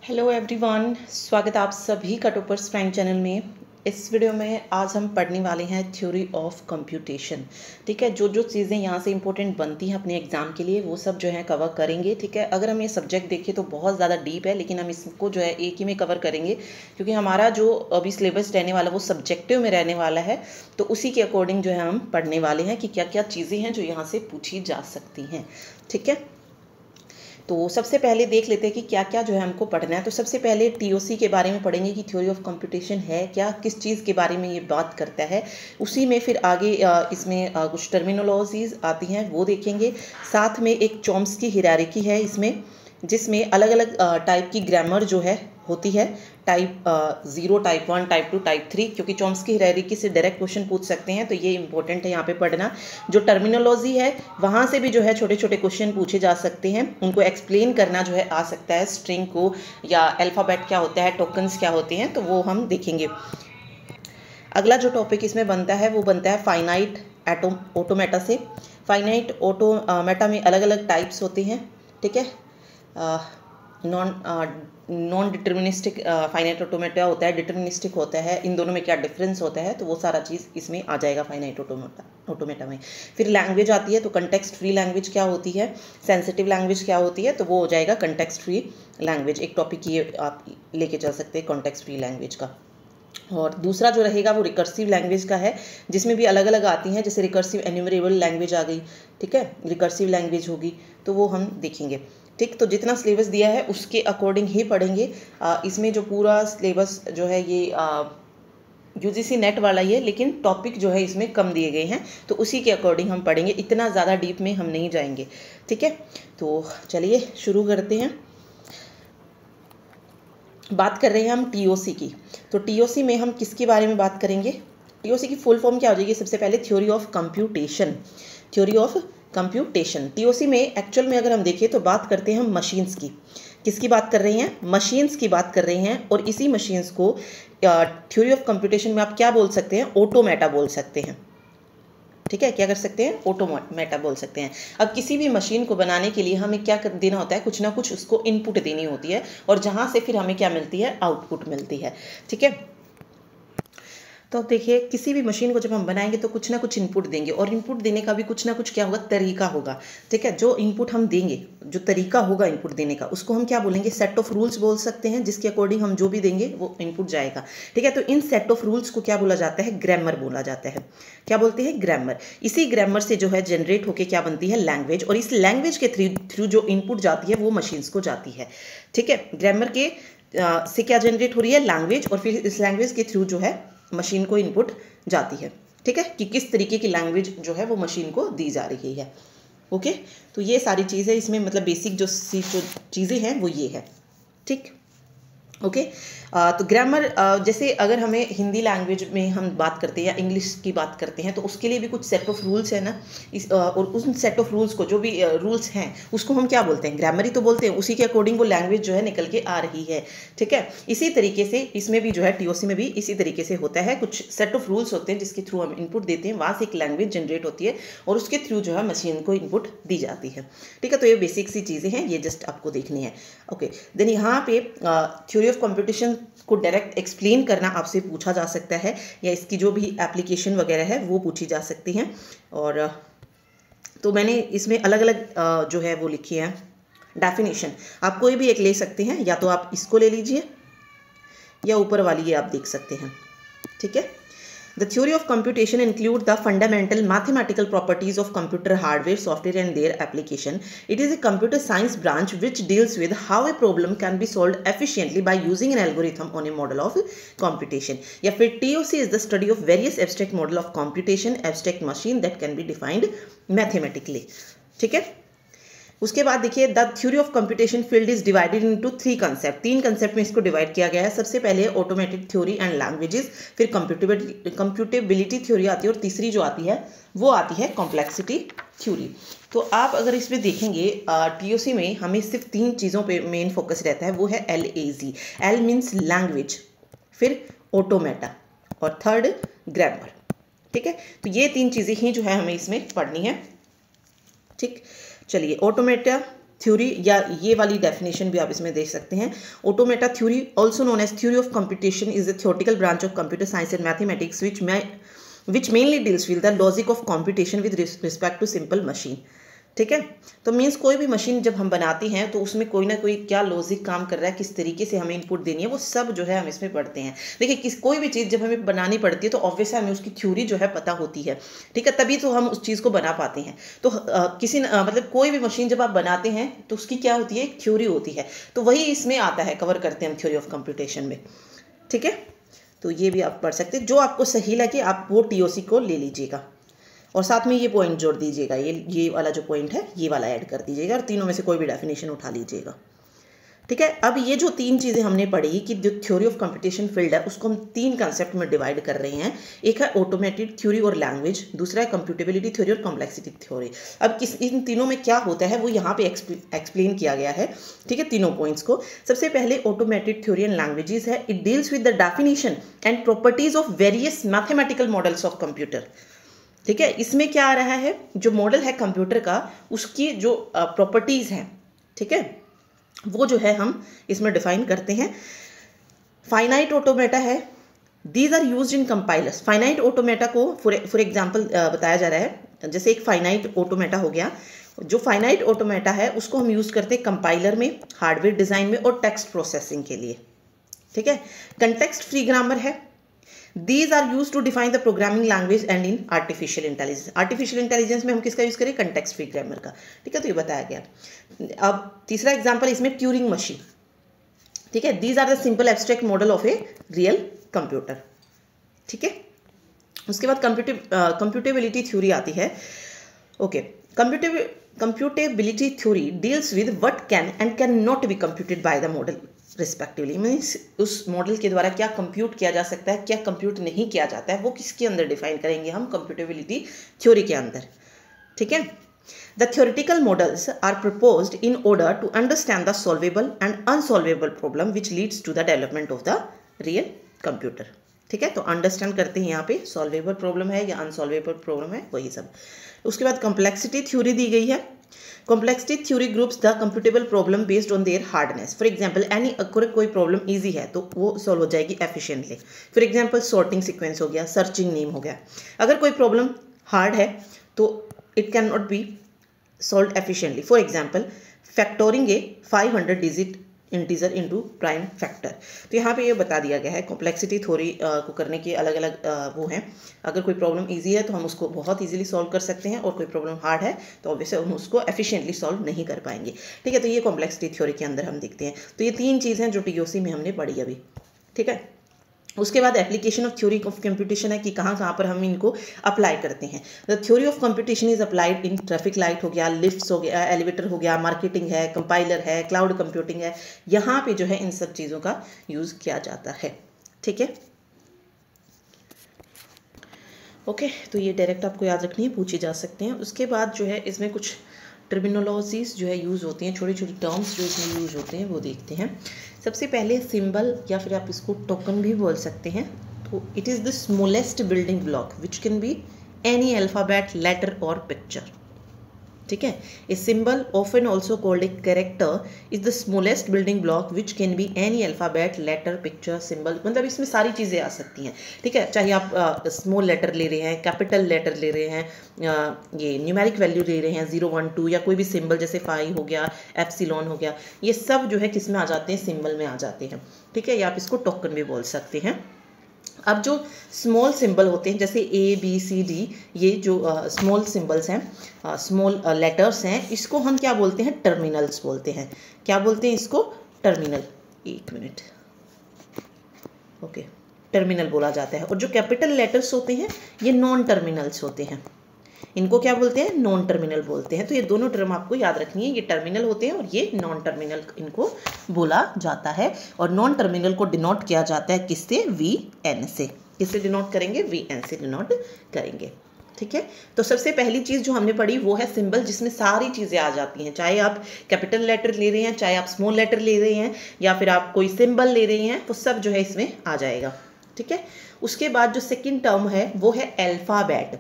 Hello everyone, स्वागत है आप सभी का टॉपर्स प्राइम चैनल में। इस वीडियो में आज हम पढ़ने वाले हैं थ्योरी ऑफ कंप्यूटेशन। ठीक है, जो जो चीज़ें यहाँ से इंपॉर्टेंट बनती हैं अपने एग्जाम के लिए वो सब जो है कवर करेंगे। ठीक है, अगर हम ये सब्जेक्ट देखें तो बहुत ज़्यादा डीप है, लेकिन हम इसको जो है एक ही में कवर करेंगे क्योंकि हमारा जो अभी सिलेबस रहने वाला वो सब्जेक्टिव में रहने वाला है। तो उसी के अकॉर्डिंग जो है हम पढ़ने वाले हैं कि क्या क्या चीज़ें हैं जो यहाँ से पूछी जा सकती हैं। ठीक है, तो सबसे पहले देख लेते हैं कि क्या क्या जो है हमको पढ़ना है। तो सबसे पहले टीओसी के बारे में पढ़ेंगे कि थ्योरी ऑफ कंप्यूटेशन है क्या, किस चीज़ के बारे में ये बात करता है। उसी में फिर आगे इसमें कुछ टर्मिनोलॉजीज आती हैं वो देखेंगे। साथ में एक चॉम्स्की हायरार्की है इसमें, जिसमें अलग अलग टाइप की ग्रामर जो है होती है, टाइप 0, टाइप 1, टाइप 2, टाइप 3, क्योंकि चॉम्स्की हायरार्की से डायरेक्ट क्वेश्चन पूछ सकते हैं, तो ये इंपॉर्टेंट है यहाँ पे पढ़ना। जो टर्मिनोलॉजी है वहाँ से भी जो है छोटे छोटे क्वेश्चन पूछे जा सकते हैं, उनको एक्सप्लेन करना जो है आ सकता है, स्ट्रिंग को या अल्फ़ाबेट क्या होता है, टोकन्स क्या होते हैं, तो वो हम देखेंगे। अगला जो टॉपिक इसमें बनता है वो बनता है फाइनाइट ऑटोमेटा से। फाइनाइट ऑटोमेटा में अलग अलग टाइप्स होते हैं। ठीक है, नॉन डिटर्मिनिस्टिक फाइनाइट ऑटोमेटा होता है, डिटर्मिनिस्टिक होता है, इन दोनों में क्या डिफरेंस होता है, तो वो सारा चीज़ इसमें आ जाएगा फाइनाइट ऑटोमेटा में। फिर लैंग्वेज आती है, तो कंटेक्स्ट फ्री लैंग्वेज क्या होती है, सेंसिटिव लैंग्वेज क्या होती है, तो वो हो जाएगा कंटेक्स्ट फ्री लैंग्वेज। एक टॉपिक ये आप लेके चल सकते हैं कंटेक्स्ट फ्री लैंग्वेज का। और दूसरा जो रहेगा वो रिकर्सिव लैंग्वेज का है, जिसमें भी अलग अलग आती हैं, जैसे रिकर्सिव एन्यूमरेबल लैंग्वेज आ गई। ठीक है, रिकर्सिव लैंग्वेज होगी, तो वो हम देखेंगे। ठीक, तो जितना सिलेबस दिया है उसके अकॉर्डिंग ही पढ़ेंगे। इसमें जो पूरा सिलेबस जो है ये यूजीसी नेट वाला ही है, लेकिन टॉपिक जो है इसमें कम दिए गए हैं, तो उसी के अकॉर्डिंग हम पढ़ेंगे, इतना ज़्यादा डीप में हम नहीं जाएंगे। ठीक है, तो चलिए शुरू करते हैं। बात कर रहे हैं हम टीओसी की। तो टीओसी में हम किसके बारे में बात करेंगे? टीओसी की फुल फॉर्म क्या हो जाएगी? सबसे पहले theory of computation. Theory of computation TOC में एक्चुअल में अगर हम देखें तो बात करते हैं हम मशीन्स की। किसकी बात कर रहे हैं? मशीन्स की बात कर रहे हैं। और इसी मशीन्स को थ्योरी ऑफ कंप्यूटेशन में आप क्या बोल सकते हैं? ऑटोमेटा बोल सकते हैं। ठीक है, क्या कर सकते हैं? ऑटोमेटा बोल सकते हैं। अब किसी भी मशीन को बनाने के लिए हमें क्या देना होता है? कुछ ना कुछ उसको इनपुट देनी होती है, और जहाँ से फिर हमें क्या मिलती है? आउटपुट मिलती है। ठीक है, तो देखिए किसी भी मशीन को जब हम बनाएंगे तो कुछ ना कुछ इनपुट देंगे, और इनपुट देने का भी कुछ ना कुछ क्या होगा? तरीका होगा। ठीक है, जो इनपुट हम देंगे, जो तरीका होगा इनपुट देने का, उसको हम क्या बोलेंगे? सेट ऑफ रूल्स बोल सकते हैं, जिसके अकॉर्डिंग हम जो भी देंगे वो इनपुट जाएगा। ठीक है, तो इन सेट ऑफ रूल्स को क्या बोला जाता है? ग्रामर बोला जाता है। क्या बोलते हैं? ग्रामर। इसी ग्रामर से जो है जनरेट होकर क्या बनती है? लैंग्वेज। और इस लैंग्वेज के थ्रू जो इनपुट जाती है वो मशीन्स को जाती है। ठीक है, ग्रामर के से क्या जनरेट हो रही है? लैंग्वेज। और फिर इस लैंग्वेज के थ्रू जो है मशीन को इनपुट जाती है। ठीक है, कि किस तरीके की लैंग्वेज जो है वो मशीन को दी जा रही है। ओके, तो ये सारी चीज़ें इसमें मतलब बेसिक जो चीज़ें हैं वो ये है। ठीक, ओके, तो ग्रामर जैसे अगर हमें हिंदी लैंग्वेज में हम बात करते हैं या इंग्लिश की बात करते हैं, तो उसके लिए भी कुछ सेट ऑफ रूल्स है ना। और उस सेट ऑफ रूल्स को, जो भी रूल्स हैं, उसको हम क्या बोलते हैं? ग्रामर ही तो बोलते हैं। उसी के अकॉर्डिंग वो लैंग्वेज जो है निकल के आ रही है। ठीक है, इसी तरीके से इसमें भी जो है टीओसी में भी इसी तरीके से होता है। कुछ सेट ऑफ रूल्स होते हैं जिसके थ्रू हम इनपुट देते हैं, वहाँ से एक लैंग्वेज जनरेट होती है, और उसके थ्रू जो है मशीन को इनपुट दी जाती है। ठीक है, तो ये बेसिक सी चीज़ें हैं, ये जस्ट आपको देखनी है। ओके, देन यहाँ पे थ्योरी ऑफ कंप्यूटेशन को डायरेक्ट एक्सप्लेन करना आपसे पूछा जा सकता है, या इसकी जो भी एप्लीकेशन वगैरह है वो पूछी जा सकती हैं। और तो मैंने इसमें अलग अलग जो है वो लिखी है डेफिनेशन। आप कोई भी एक ले सकते हैं, या तो आप इसको ले लीजिए या ऊपर वाली ये आप देख सकते हैं। ठीक है, The theory of computation includes the fundamental mathematical properties of computer hardware, software and their application. It is a computer science branch which deals with how a problem can be solved efficiently by using an algorithm on a model of computation. या फिर TOC is the study of various abstract model of computation, abstract machine that can be defined mathematically. ठीक है, उसके बाद देखिए the theory of computation field is divided into 3 concept. 3 concept में इसको divide किया गया है। सबसे पहले ऑटोमेटिक थ्योरी एंड लैंग्वेजेस, फिर कंप्यूटेबिलिटी थ्योरी आती है, और तीसरी जो आती है वो आती है कॉम्प्लेक्सिटी थ्योरी। तो आप अगर इसमें देखेंगे टीओसी में हमें सिर्फ 3 चीज़ों पे मेन फोकस रहता है, वो है LAZ। एल मीन्स लैंग्वेज, फिर ऑटोमेटा, और थर्ड ग्रामर। ठीक है, तो ये 3 चीज़ें ही जो है हमें इसमें पढ़नी है। ठीक, चलिए ऑटोमेटा थ्योरी, या ये वाली डेफिनेशन भी आप इसमें देख सकते हैं। Automata theory also known as theory of computation is the theoretical branch of computer science and mathematics which mainly deals with the logic of computation with respect to simple machine। ठीक है, तो means कोई भी machine जब हम बनाते हैं तो उसमें कोई ना कोई क्या लॉजिक काम कर रहा है, किस तरीके से हमें इनपुट देनी है, वो सब जो है हम इसमें पढ़ते हैं। देखिए कोई भी चीज़ जब हमें बनानी पड़ती है तो ऑब्वियस हमें उसकी थ्योरी जो है पता होती है, ठीक है, तभी तो हम उस चीज़ को बना पाते हैं। तो मतलब कोई भी मशीन जब आप बनाते हैं तो उसकी क्या होती है, एक थ्योरी होती है, तो वही इसमें आता है, कवर करते हैं हम थ्योरी ऑफ कंप्यूटेशन में। ठीक है, तो ये भी आप पढ़ सकते हैं। जो आपको सही लगे आप वो टीओसी को ले लीजिएगा और साथ में ये पॉइंट जोड़ दीजिएगा, ये वाला जो पॉइंट है ये वाला ऐड कर दीजिएगा और तीनों में से कोई भी डेफिनेशन उठा लीजिएगा। ठीक है, अब ये जो तीन चीज़ें हमने पढ़ी कि जो थ्योरी ऑफ कंप्यूटेशन फील्ड है उसको हम तीन कंसेप्ट में डिवाइड कर रहे हैं। एक है ऑटोमेटेड थ्योरी और लैंग्वेज, दूसरा है कंप्यूटेबिलिटी थ्योरी और कॉम्प्लेक्सिटी थ्योरी। अब इन तीनों में क्या होता है वो यहाँ पे एक्सप्लेन किया गया है। ठीक है, तीनों पॉइंट्स को। सबसे पहले ऑटोमेटेड थ्योरी एंड लैंग्वेजेस है। It deals with the definition and properties of various mathematical models of computer. ठीक है, इसमें क्या आ रहा है, जो मॉडल है कंप्यूटर का उसकी जो प्रॉपर्टीज़ हैं, ठीक है, वो जो है हम इसमें डिफाइन करते हैं। फाइनाइट ऑटोमेटा है, these are used in compilers. Finite automata को फॉर एग्जांपल बताया जा रहा है, जैसे एक फाइनाइट ऑटोमेटा हो गया। जो फाइनाइट ऑटोमेटा है उसको हम यूज़ करते हैं कंपाइलर में, हार्डवेयर डिज़ाइन में और टेक्स्ट प्रोसेसिंग के लिए। ठीक है, कंटेक्स्ट फ्री ग्रामर है। These are used to define the programming language and in artificial intelligence। artificial intelligence में हम किसका यूज़ करें, कंटेक्स्ट फ्री ग्रामर का। ठीक है, तो ये बताया गया। अब तीसरा एग्जांपल इसमें ट्यूरिंग मशीन। ठीक है, these are the simple abstract model of a real computer। ठीक है, उसके बाद कंप्यूटेबिलिटी थ्योरी आती है। Okay, computability theory deals with what can and can not be computed by the model respectively. Means उस मॉडल के द्वारा क्या कंप्यूट किया जा सकता है, क्या कंप्यूट नहीं किया जाता है, वो किसके अंदर डिफाइन करेंगे हम, कंप्यूटेबिलिटी थ्योरी के अंदर। ठीक है, the theoretical models are proposed in order to understand the solvable and unsolvable problem which leads to the development of the real computer. ठीक है, तो अंडरस्टैंड करते हैं यहाँ पे सॉल्वेबल प्रॉब्लम है या अनसॉल्वेबल प्रॉब्लम है, वही सब। उसके बाद कॉम्प्लेक्सिटी थ्योरी दी गई है। Complexity theory groups the computable problem based on their hardness। For example, अगर कोई प्रॉब्लम इजी है तो वो सॉल्व हो जाएगी efficiently. For example sorting sequence हो गया, सर्चिंग नेम हो गया। अगर कोई प्रॉब्लम हार्ड है तो it can not be solve efficiently. For example factoring a 500 digit integer into prime factor. तो यहाँ पे ये बता दिया गया है कॉम्प्लेक्सिटी थ्योरी को करने के अलग अलग वो हैं। अगर कोई प्रॉब्लम इजी है तो हम उसको बहुत इजीली सॉल्व कर सकते हैं और कोई प्रॉब्लम हार्ड है तो ऑब्वियसली हम उसको एफिशिएंटली सॉल्व नहीं कर पाएंगे। ठीक है, तो ये कॉम्प्लेक्सिटी थ्योरी के अंदर हम देखते हैं। तो ये तीन चीज़ हैं जो टीओसी में हमने पढ़ी अभी। ठीक है, उसके बाद application of theory of computation है कि कहाँ पर हम इनको अप्लाई करते हैं। The theory of computation is applied in traffic light हो गया, लिफ्ट्स हो गया, एलिवेटर हो गया, मार्केटिंग है, कंपाइलर है, क्लाउड कंप्यूटिंग है। यहाँ पे जो है इन सब चीज़ों का यूज़ किया जाता है। ठीक है, ओके, तो ये डायरेक्ट आपको याद रखनी है, पूछे जा सकते हैं। उसके बाद जो है इसमें कुछ टर्मिनोलॉजीज जो है यूज़ होती हैं, छोटी छोटी टर्म्स जो इसमें यूज़ होते हैं वो देखते हैं। सबसे पहले सिंबल या फिर आप इसको टोकन भी बोल सकते हैं। तो it is the smallest building block which can be any alphabet, letter और पिक्चर। ठीक है, a symbol often also called a character is the smallest building block which can be any alphabet, letter, picture, symbol. मतलब इसमें सारी चीज़ें आ सकती हैं। ठीक है, चाहे आप स्मॉल लेटर ले रहे हैं, कैपिटल लेटर ले रहे हैं, ये न्यूमेरिक वैल्यू ले रहे हैं 0 1 2, या कोई भी सिंबल जैसे फाई हो गया, एप्सिलॉन हो गया, ये सब जो है किस में आ जाते हैं, सिंबल में आ जाते हैं। ठीक है, या आप इसको टोकन भी बोल सकते हैं। अब जो स्मॉल सिंबल होते हैं जैसे ए बी सी डी, ये जो स्मॉल सिंबल्स हैं, स्मॉल लेटर्स हैं, इसको हम क्या बोलते हैं, टर्मिनल्स बोलते हैं। क्या बोलते हैं इसको, टर्मिनल। एक मिनट, ओके, टर्मिनल बोला जाता है। और जो कैपिटल लेटर्स होते हैं ये नॉन टर्मिनल्स होते हैं, इनको क्या बोलते हैं, नॉन टर्मिनल बोलते हैं। तो ये दोनों टर्म आपको याद रखनी है, ये टर्मिनल होते हैं और ये नॉन टर्मिनल इनको बोला जाता है। और नॉन टर्मिनल को डिनोट किया जाता है किससे, VN से। किससे डिनोट करेंगे, VN से डिनोट करेंगे। ठीक है, तो सबसे पहली चीज़ जो हमने पढ़ी वो है सिंबल, जिसमें सारी चीज़ें आ जाती हैं। चाहे आप कैपिटल लेटर ले रहे हैं, चाहे आप स्मॉल लेटर ले रहे हैं, या फिर आप कोई सिंबल ले रहे हैं, वो सब जो है इसमें आ जाएगा। ठीक है, उसके बाद जो सेकंड टर्म है वो है अल्फ़ाबेट।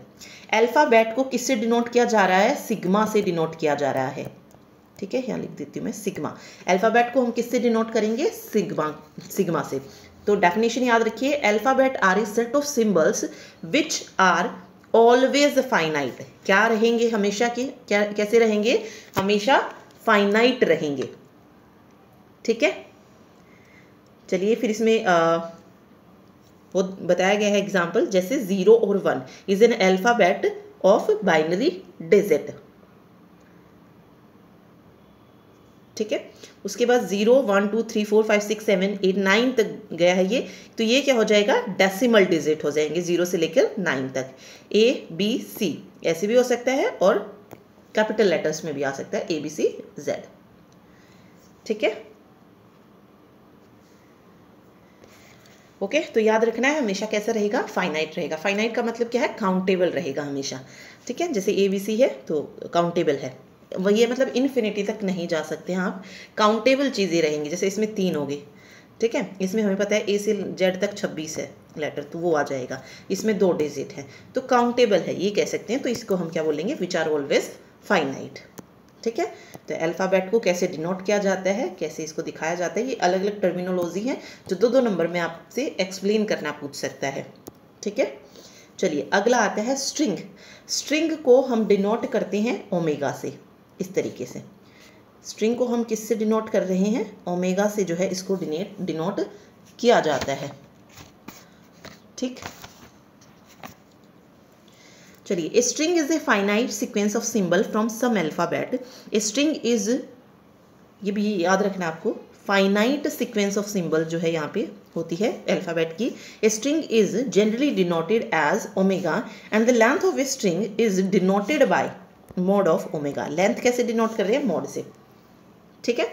अल्फ़ाबेट को किससे डिनोट किया जा रहा है, सिग्मा से डिनोट किया जा रहा है। ठीक है, यहाँ लिख देती हूँ मैं सिग्मा। अल्फ़ाबेट को हम किससे डिनोट करेंगे? सिग्मा से। तो डेफिनेशन याद रखिए, alphabet are a set of symbols which are always finite. क्या रहेंगे हमेशा के? क्या कैसे रहेंगे? हमेशा फाइनाइट रहेंगे। ठीक है, चलिए फिर इसमें वो बताया गया है एग्जाम्पल, जैसे 0 और 1 is an alphabet of binary digit. ठीक है, उसके बाद 0 1 2 3 4 5 6 7 8 9 तक गया है ये, तो ये क्या हो जाएगा? डेसिमल डिजिट हो जाएंगे 0 से लेकर 9 तक। A B C ऐसे भी हो सकता है और कैपिटल लेटर्स में भी आ सकता है A B C Z। ठीक है, ओके, तो याद रखना है हमेशा कैसा रहेगा? फाइनाइट रहेगा। फाइनाइट का मतलब क्या है? काउंटेबल रहेगा हमेशा। ठीक है, जैसे ABC है तो काउंटेबल है, वही है, मतलब इन्फिनिटी तक नहीं जा सकते हैं आप, काउंटेबल चीज़ें रहेंगी। जैसे इसमें 3 हो गए, ठीक है, इसमें हमें पता है A से Z तक 26 है लेटर, तो वो आ जाएगा। इसमें 2 डिजिट है तो काउंटेबल है, ये कह सकते हैं। तो इसको हम क्या बोलेंगे? Which are always finite. ठीक है, तो अल्फ़ाबेट को कैसे डिनोट किया जाता है, कैसे इसको दिखाया जाता है, ये अलग अलग टर्मिनोलॉजी है जो 2-2 नंबर में आपसे एक्सप्लेन करना पूछ सकता है। ठीक है, चलिए अगला आता है स्ट्रिंग। स्ट्रिंग को हम डिनोट करते हैं ओमेगा से, इस तरीके से। स्ट्रिंग को हम किससे डिनोट कर रहे हैं? ओमेगा से जो है इसको डिनोट किया जाता है। ठीक, चलिए, a string is a finite sequence of symbol from some alphabet. A string is, ये भी याद रखना आपको, फाइनाइट सीक्वेंस ऑफ सिंबल जो है यहाँ पे होती है अल्फ़ाबेट की। A string is generally denoted as omega and the length of a string is denoted by mod of omega. Length कैसे डिनोट कर रहे हैं? मोड से। ठीक है,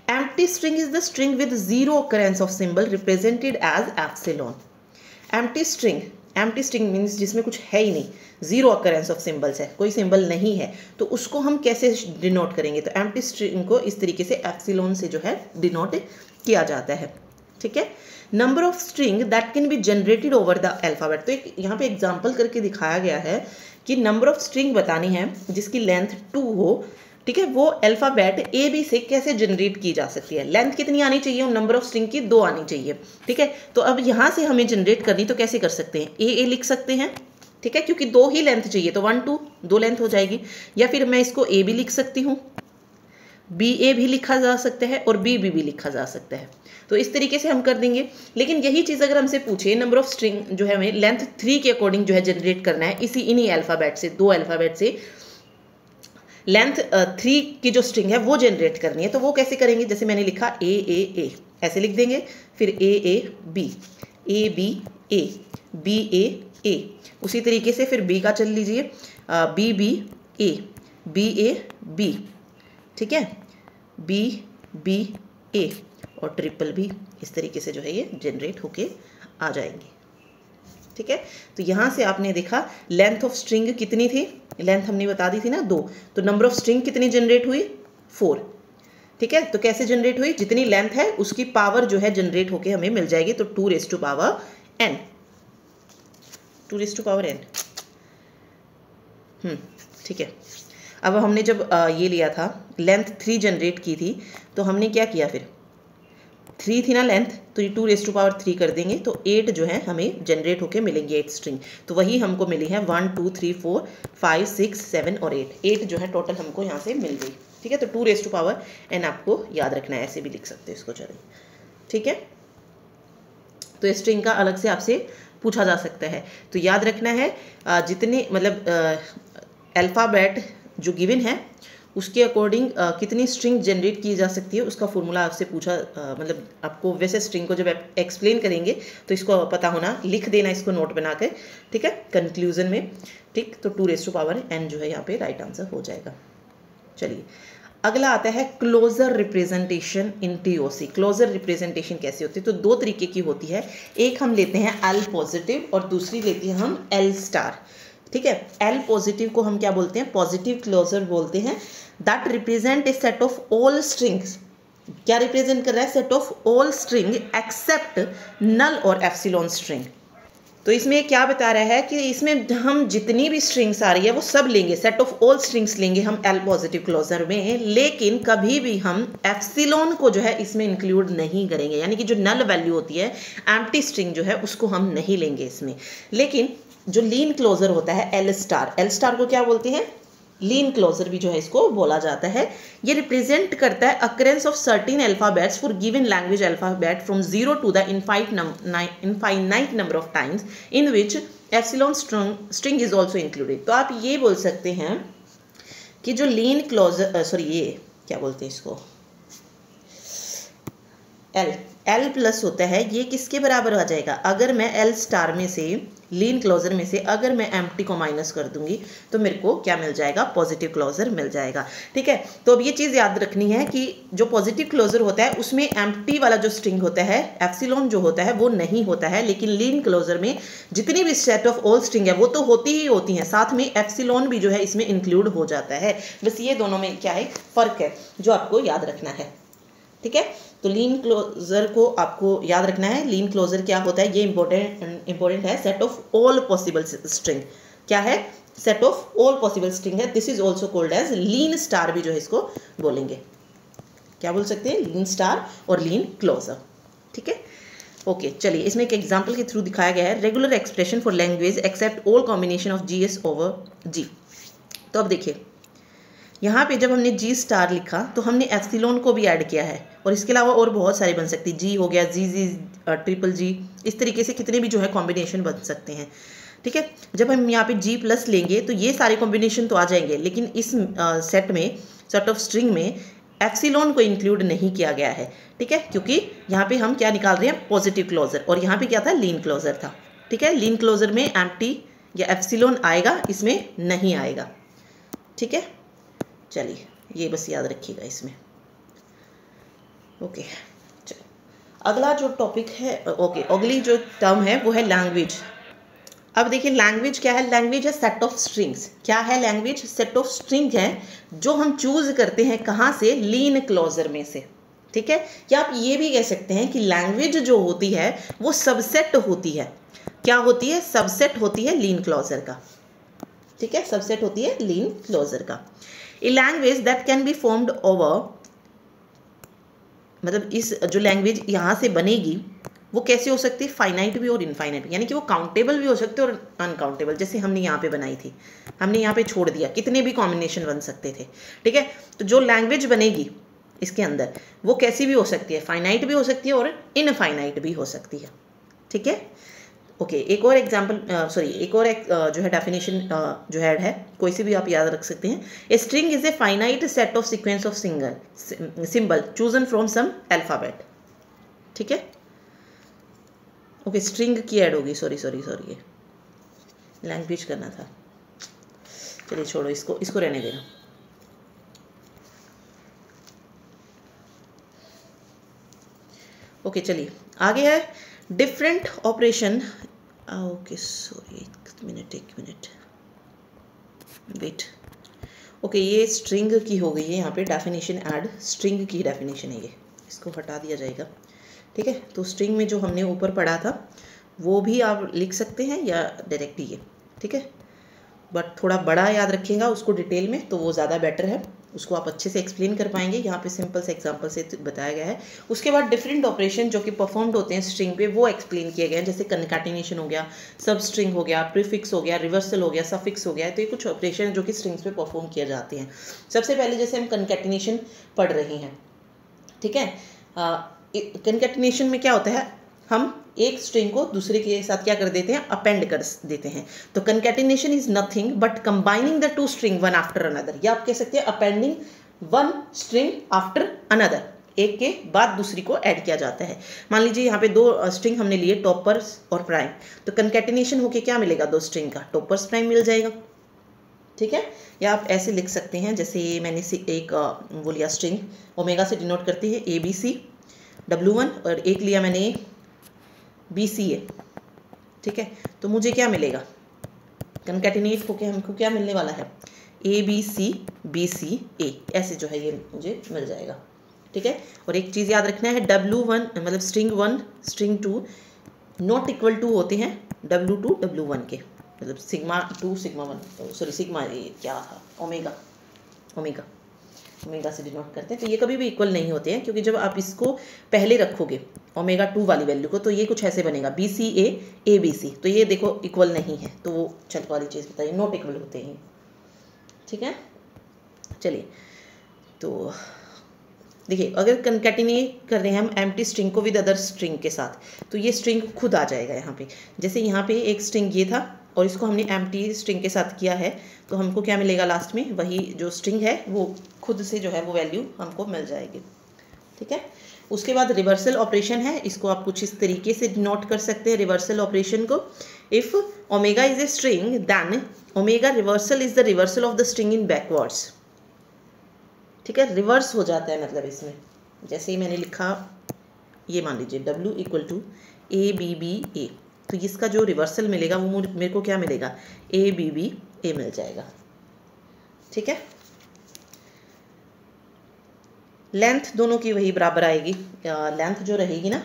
empty string is the string with zero occurrence of symbol represented as epsilon. Empty string means जिसमें कुछ है ही नहीं, जीरो ऑकरेंस ऑफ सिंबल्स है, कोई सिंबल नहीं है, तो उसको हम कैसे डिनोट करेंगे? तो एम्प्टी स्ट्रिंग को इस तरीके से एप्सिलॉन से जो है डिनोट किया जाता है। ठीक है, number of string that can be generated over the alphabet. तो एक यहाँ पे एग्जाम्पल करके दिखाया गया है कि नंबर ऑफ स्ट्रिंग बतानी है जिसकी लेंथ 2 हो। ठीक है, वो अल्फ़ाबेट A B से कैसे जनरेट की जा सकती है? लेंथ कितनी आनी चाहिए? और नंबर ऑफ स्ट्रिंग की 2 आनी चाहिए। ठीक है, तो अब यहाँ से हमें जनरेट करनी, तो कैसे कर सकते हैं? A लिख सकते हैं, ठीक है, क्योंकि 2 ही लेंथ चाहिए, तो 1 2 2 लेंथ हो जाएगी। या फिर मैं इसको A भी लिख सकती हूँ, BA भी लिखा जा सकता है और BB भी लिखा जा सकता है। तो इस तरीके से हम कर देंगे। लेकिन यही चीज़ अगर हमसे पूछे नंबर ऑफ स्ट्रिंग जो है हमें लेंथ 3 के अकॉर्डिंग जो है जनरेट करना है, इन्हीं अल्फ़ाबेट से, 2 अल्फ़ाबेट से लेंथ 3 की जो स्ट्रिंग है वो जनरेट करनी है, तो वो कैसे करेंगे? जैसे मैंने लिखा A ऐसे लिख देंगे, फिर A B A, उसी तरीके से फिर B का चल लीजिए, BA, ठीक है, BA और ट्रिपल B, इस तरीके से जो है ये जनरेट होके आ जाएंगे। ठीक है, तो यहाँ से आपने देखा लेंथ ऑफ स्ट्रिंग कितनी थी? लेंथ हमने बता दी थी ना 2, तो नंबर ऑफ स्ट्रिंग कितनी जनरेट हुई? 4। ठीक है, तो कैसे जनरेट हुई? जितनी लेंथ है उसकी पावर जो है जनरेट होके हमें मिल जाएगी, तो 2 raised to power n। ठीक है, अब हमने जब ये लिया था लेंथ 3 जनरेट की थी, तो हमने क्या किया? फिर 3 थी ना लेंथ, तो ये 2 raised to power 3 कर देंगे, तो 8 जो है हमें जनरेट होके मिलेंगे 8 स्ट्रिंग। तो वही हमको मिली है 1 2 3 4 5 6 7 और 8 जो है टोटल हमको यहाँ से मिल गई। ठीक है, तो 2 raised to power n आपको याद रखना है, ऐसे भी लिख सकते हैं इसको। चलिए, ठीक है, तो स्ट्रिंग का अलग से आपसे पूछा जा सकता है, तो याद रखना है जितने मतलब अल्फ़ाबेट जो गिवन है उसके अकॉर्डिंग कितनी स्ट्रिंग जनरेट की जा सकती है उसका फॉर्मूला आपसे पूछा, मतलब आपको वैसे स्ट्रिंग को जब आप एक्सप्लेन करेंगे तो इसको पता होना, लिख देना इसको नोट बना कर। ठीक है, कंक्लूजन में। ठीक, तो 2 raised to power n जो है यहाँ पे राइट आंसर हो जाएगा। चलिए, अगला आता है closure representation in TOC। Closure representation कैसे होती है? तो 2 तरीके की होती है, एक हम लेते हैं L पॉजिटिव और दूसरी लेते हैं हम L स्टार। ठीक है, L पॉजिटिव को हम क्या बोलते हैं? पॉजिटिव क्लोजर बोलते हैं। That represent a set of all strings. क्या रिप्रेजेंट कर रहा है? Set of all string except null और एप्सिलॉन स्ट्रिंग। तो इसमें क्या बता रहा है कि इसमें हम जितनी भी स्ट्रिंग्स आ रही है वो सब लेंगे, सेट ऑफ ऑल स्ट्रिंग्स लेंगे हम एल पॉजिटिव क्लोजर में, लेकिन कभी भी हम एप्सिलॉन को जो है इसमें इंक्लूड नहीं करेंगे, यानी कि जो नल वैल्यू होती है एम्प्टी स्ट्रिंग जो है उसको हम नहीं लेंगे इसमें। लेकिन जो लीन क्लोजर होता है एल स्टार को क्या बोलते हैं, लीन क्लोजर भी जो है इसको बोला जाता है। ये रिप्रेजेंट करता है occurrence of certain alphabets for given language alphabet from 0 to the infinite number of times in which epsilon string is also included. तो आप ये बोल सकते हैं कि जो लीन क्लोजर ये क्या बोलते हैं इसको, एल प्लस होता है, ये किसके बराबर आ जाएगा, अगर मैं एल स्टार में से लीन क्लोजर में से अगर मैं एम्प्टी को माइनस कर दूंगी तो मेरे को क्या मिल जाएगा, पॉजिटिव क्लोजर मिल जाएगा। ठीक है, तो अब ये चीज़ याद रखनी है कि जो पॉजिटिव क्लोजर होता है उसमें एम्प्टी वाला जो स्ट्रिंग होता है एप्सिलॉन जो होता है वो नहीं होता है, लेकिन लीन क्लोजर में जितनी भी सेट ऑफ ऑल स्ट्रिंग है वो तो होती ही होती हैं, साथ में एप्सिलॉन भी जो है इसमें इंक्लूड हो जाता है। बस ये दोनों में क्या है फ़र्क है जो आपको याद रखना है। ठीक है, तो लीन क्लोजर को आपको याद रखना है। लीन क्लोजर क्या होता है, ये इंपॉर्टेंट है, set of all possible string. क्या है, set of all possible string है। This is also called as Kleene star भी जो है इसको बोलेंगे, क्या बोल सकते हैं, लीन स्टार और लीन क्लोजर। ठीक है, ओके चलिए इसमें एक एग्जाम्पल के थ्रू दिखाया गया है, regular expression for language accept all combination of G S over G. तो अब देखिए यहाँ पे जब हमने जी स्टार लिखा तो हमने एप्सिलॉन को भी ऐड किया है, और इसके अलावा और बहुत सारे बन सकती, जी हो गया, जी ट्रिपल जी, इस तरीके से कितने भी जो है कॉम्बिनेशन बन सकते हैं। ठीक है, जब हम यहाँ पे जी प्लस लेंगे तो ये सारे कॉम्बिनेशन तो आ जाएंगे, लेकिन इस सेट में, सेट ऑफ स्ट्रिंग में एप्सिलॉन को इंक्लूड नहीं किया गया है। ठीक है, क्योंकि यहाँ पे हम क्या निकाल रहे हैं, पॉजिटिव क्लोजर, और यहाँ पे क्या था, लीन क्लोजर था। ठीक है, लीन क्लोजर में एम्प्टी या एप्सिलॉन आएगा, इसमें नहीं आएगा। ठीक है, चलिए ये बस याद रखिएगा इसमें। ओके, चलो अगला जो टॉपिक है, अगली जो टर्म है वो है लैंग्वेज। अब देखिए लैंग्वेज क्या है, लैंग्वेज है सेट ऑफ स्ट्रिंग्स। क्या है लैंग्वेज, सेट ऑफ स्ट्रिंग है जो हम चूज करते हैं कहाँ से, लीन क्लोजर में से। ठीक है, या आप ये भी कह सकते हैं कि लैंग्वेज जो होती है वो सबसेट होती है। क्या होती है, सबसेट होती है लीन क्लोजर का। ठीक है, सबसेट होती है लीन क्लोजर का। A language that can be formed over, मतलब इस जो लैंग्वेज यहाँ से बनेगी वो कैसे हो सकती है, फाइनाइट भी और इनफाइनाइट भी, यानी कि वो काउंटेबल भी हो सकते हैं और अनकाउंटेबल। जैसे हमने यहाँ पे बनाई थी, हमने यहाँ पे छोड़ दिया, कितने भी कॉम्बिनेशन बन सकते थे। ठीक है, तो जो लैंग्वेज बनेगी इसके अंदर वो कैसी भी हो सकती है, फाइनाइट भी हो सकती है और इनफाइनाइट भी हो सकती है। ठीक है, ओके एक और एग्जाम्पल, एक और जो है डेफिनेशन जो है कोई सी भी आप याद रख सकते हैं। A string is a finite set of sequence of symbol chosen from some alphabet. ठीक है, ओके स्ट्रिंग की ऐड होगी, सॉरी ये लैंग्वेज करना था, चलिए छोड़ो इसको रहने देना। ओके चलिए आगे है डिफरेंट ऑपरेशन। ओके सॉरी एक मिनट वेट। ओके ये स्ट्रिंग की हो गई है, यहाँ पे डेफिनेशन ऐड, स्ट्रिंग की डेफिनेशन है ये, इसको हटा दिया जाएगा। ठीक है, तो स्ट्रिंग में जो हमने ऊपर पढ़ा था वो भी आप लिख सकते हैं या डायरेक्ट ये। ठीक है, बट थोड़ा बड़ा याद रखिएगा उसको डिटेल में, तो वो ज़्यादा बेटर है, उसको आप अच्छे से एक्सप्लेन कर पाएंगे। यहाँ पे सिंपल से एग्जांपल से बताया गया है। उसके बाद डिफरेंट ऑपरेशन जो कि परफॉर्म्ड होते हैं स्ट्रिंग पे वो एक्सप्लेन किए गए हैं, जैसे कनकैटिनेशन हो गया, सब स्ट्रिंग हो गया, प्रीफिक्स हो गया, रिवर्सल हो गया, सफिक्स हो गया। तो ये कुछ ऑपरेशन जो कि स्ट्रिंग्स पे परफॉर्म किए जाते हैं। सबसे पहले जैसे हम कनकैटिनेशन पढ़ रहे हैं। ठीक है, कनकैटिनेशन में क्या होता है, हम एक स्ट्रिंग को दूसरे के साथ क्या कर देते हैं, अपेंड कर देते हैं। तो concatenation is nothing but combining the two string one after another, या आप कह सकते हैं appending one string after another, एक के बाद दूसरी को ऐड किया जाता है। मान लीजिए यहाँ पे दो स्ट्रिंग हमने लिए, टॉपर्स और प्राइम, तो कनकैटिनेशन होके क्या मिलेगा, दो स्ट्रिंग का टॉपर्स प्राइम मिल जाएगा। ठीक है, या आप ऐसे लिख सकते हैं, जैसे मैंने एक वो लिया स्ट्रिंग, ओमेगा से डिनोट करती है ABC W1, और एक लिया मैंने BCA। ठीक है, तो मुझे क्या मिलेगा, कनकैटिनेट होके हमको क्या मिलने वाला है, ABC BCA, ऐसे जो है ये मुझे मिल जाएगा। ठीक है, और एक चीज़ याद रखना है, W1 मतलब string 1 string 2 not equal to होते हैं W2 W1 के, मतलब सिग्मा 2 सिग्मा 1, सॉरी सिग्मा क्या था, ओमेगा ओमेगा ओमेगा से डिनोट करते हैं। तो ये कभी भी इक्वल नहीं होते हैं, क्योंकि जब आप इसको पहले रखोगे ओमेगा 2 वाली वैल्यू को, तो ये कुछ ऐसे बनेगा BCA ABC, तो ये देखो इक्वल नहीं है, तो वो चल वाली चीज़ बताइए, नॉट इक्वल होते हैं। ठीक है, चलिए तो देखिए, अगर कंकैटिनेट कर रहे हैं हम एम्प्टी स्ट्रिंग को विद अदर स्ट्रिंग के साथ, तो ये स्ट्रिंग खुद आ जाएगा यहाँ पे। जैसे यहाँ पे एक स्ट्रिंग ये था और इसको हमने एम्प्टी स्ट्रिंग के साथ किया है, तो हमको क्या मिलेगा लास्ट में, वही जो स्ट्रिंग है वो खुद से जो है वो वैल्यू हमको मिल जाएगी। ठीक है, उसके बाद रिवर्सल ऑपरेशन है, इसको आप कुछ इस तरीके से नोट कर सकते हैं रिवर्सल ऑपरेशन को। If omega is a string then omega reversal is the reversal of the string in backwards. ठीक है, रिवर्स हो जाता है, मतलब इसमें जैसे ही मैंने लिखा, ये मान लीजिए W = ABBA, तो इसका जो रिवर्सल मिलेगा वो मेरे को क्या मिलेगा, ABBA मिल जाएगा। ठीक है, लेंथ दोनों की वही बराबर आएगी, लेंथ जो रहेगी ना,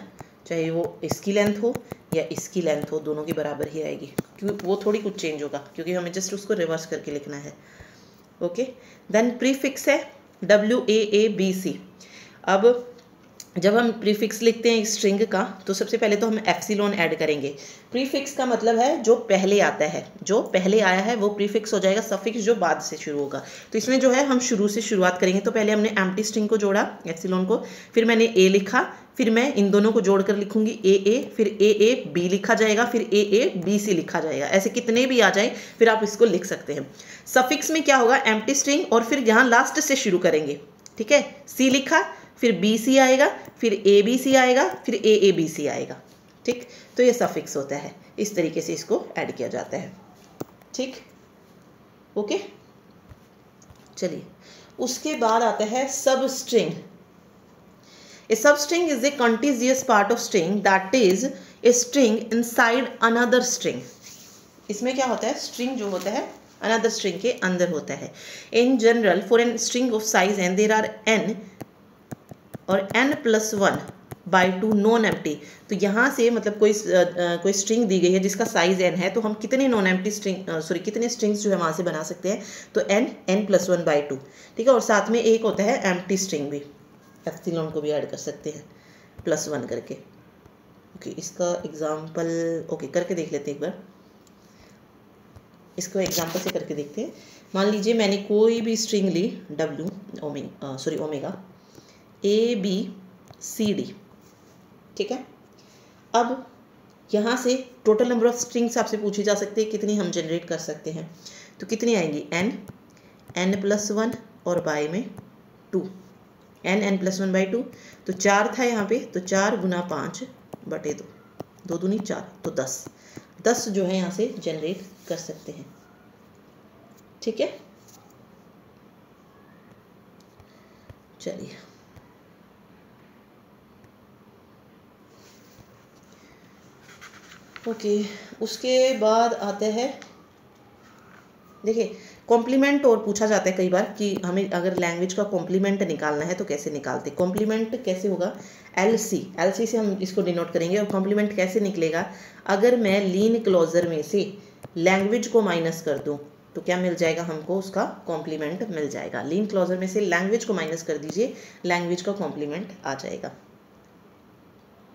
चाहे वो इसकी लेंथ हो या इसकी लेंथ हो, दोनों की बराबर ही आएगी, क्योंकि वो थोड़ी कुछ चेंज होगा, क्योंकि हमें जस्ट उसको रिवर्स करके लिखना है। ओके, देन प्रीफिक्स है WAABC। अब जब हम प्रीफिक्स लिखते हैं स्ट्रिंग का, तो सबसे पहले तो हम एप्सिलॉन ऐड करेंगे। प्रीफिक्स का मतलब है जो पहले आता है, जो पहले आया है वो प्रीफिक्स हो जाएगा, सफिक्स जो बाद से शुरू होगा। तो इसमें जो है हम शुरू से शुरुआत करेंगे, तो पहले हमने एम्प्टी स्ट्रिंग को जोड़ा एप्सिलॉन को, फिर मैंने A लिखा, फिर मैं इन दोनों को जोड़कर लिखूंगी AA, फिर AAB लिखा जाएगा, फिर AABC लिखा जाएगा। ऐसे कितने भी आ जाए फिर आप इसको लिख सकते हैं। सफिक्स में क्या होगा, एम्प्टी स्ट्रिंग और फिर यहाँ लास्ट से शुरू करेंगे। ठीक है, C लिखा, फिर BC आएगा, फिर ABC आएगा, फिर AABC आएगा। ठीक, तो ये सफिक्स होता है, इस तरीके से इसको ऐड किया जाता है। ठीक, ओके, चलिए उसके बाद आता है सब स्ट्रिंग। ए सब string is A contiguous part of string that is a string inside another string. इसमें क्या होता है, स्ट्रिंग जो होता है अनदर स्ट्रिंग के अंदर होता है। In general for an string of size n there are n और n+1/2 नॉन एम्प्टी। तो यहाँ से मतलब कोई स्ट्रिंग दी गई है जिसका साइज n है, तो हम कितने नॉन एम्प्टी स्ट्रिंग कितने स्ट्रिंग्स जो है वहाँ से बना सकते हैं, तो n+1/2। ठीक है, और साथ में एक होता है एम्प्टी स्ट्रिंग भी, एप्सिलॉन को भी ऐड कर सकते हैं +1 करके। ओके, इसका एग्जाम्पल ओके करके देख लेते हैं एक बार, इसको एग्जाम्पल से करके देखते हैं। मान लीजिए मैंने कोई भी स्ट्रिंग ली ओमेगा ABCD। ठीक है, अब यहाँ से टोटल नंबर ऑफ स्ट्रिंग्स आपसे पूछी जा सकती है, कितनी हम जनरेट कर सकते हैं, तो कितनी आएंगी, n+1 और बाय में 2, n+1/2, तो 4 था यहाँ पे, तो 4 × 5/2, 2 दूनी 4, तो 10 जो है यहाँ से जनरेट कर सकते हैं। ठीक है, चलिए ओके, उसके बाद आते हैं, देखिए कॉम्प्लीमेंट और पूछा जाता है कई बार कि हमें अगर लैंग्वेज का कॉम्प्लीमेंट निकालना है तो कैसे निकालते। कॉम्प्लीमेंट कैसे होगा, LC से हम इसको डिनोट करेंगे। और कॉम्प्लीमेंट कैसे निकलेगा, अगर मैं लीन क्लोजर में से लैंग्वेज को माइनस कर दूं तो क्या मिल जाएगा हमको, उसका कॉम्प्लीमेंट मिल जाएगा। लीन क्लोजर में से लैंग्वेज को माइनस कर दीजिए, लैंग्वेज का कॉम्प्लीमेंट आ जाएगा।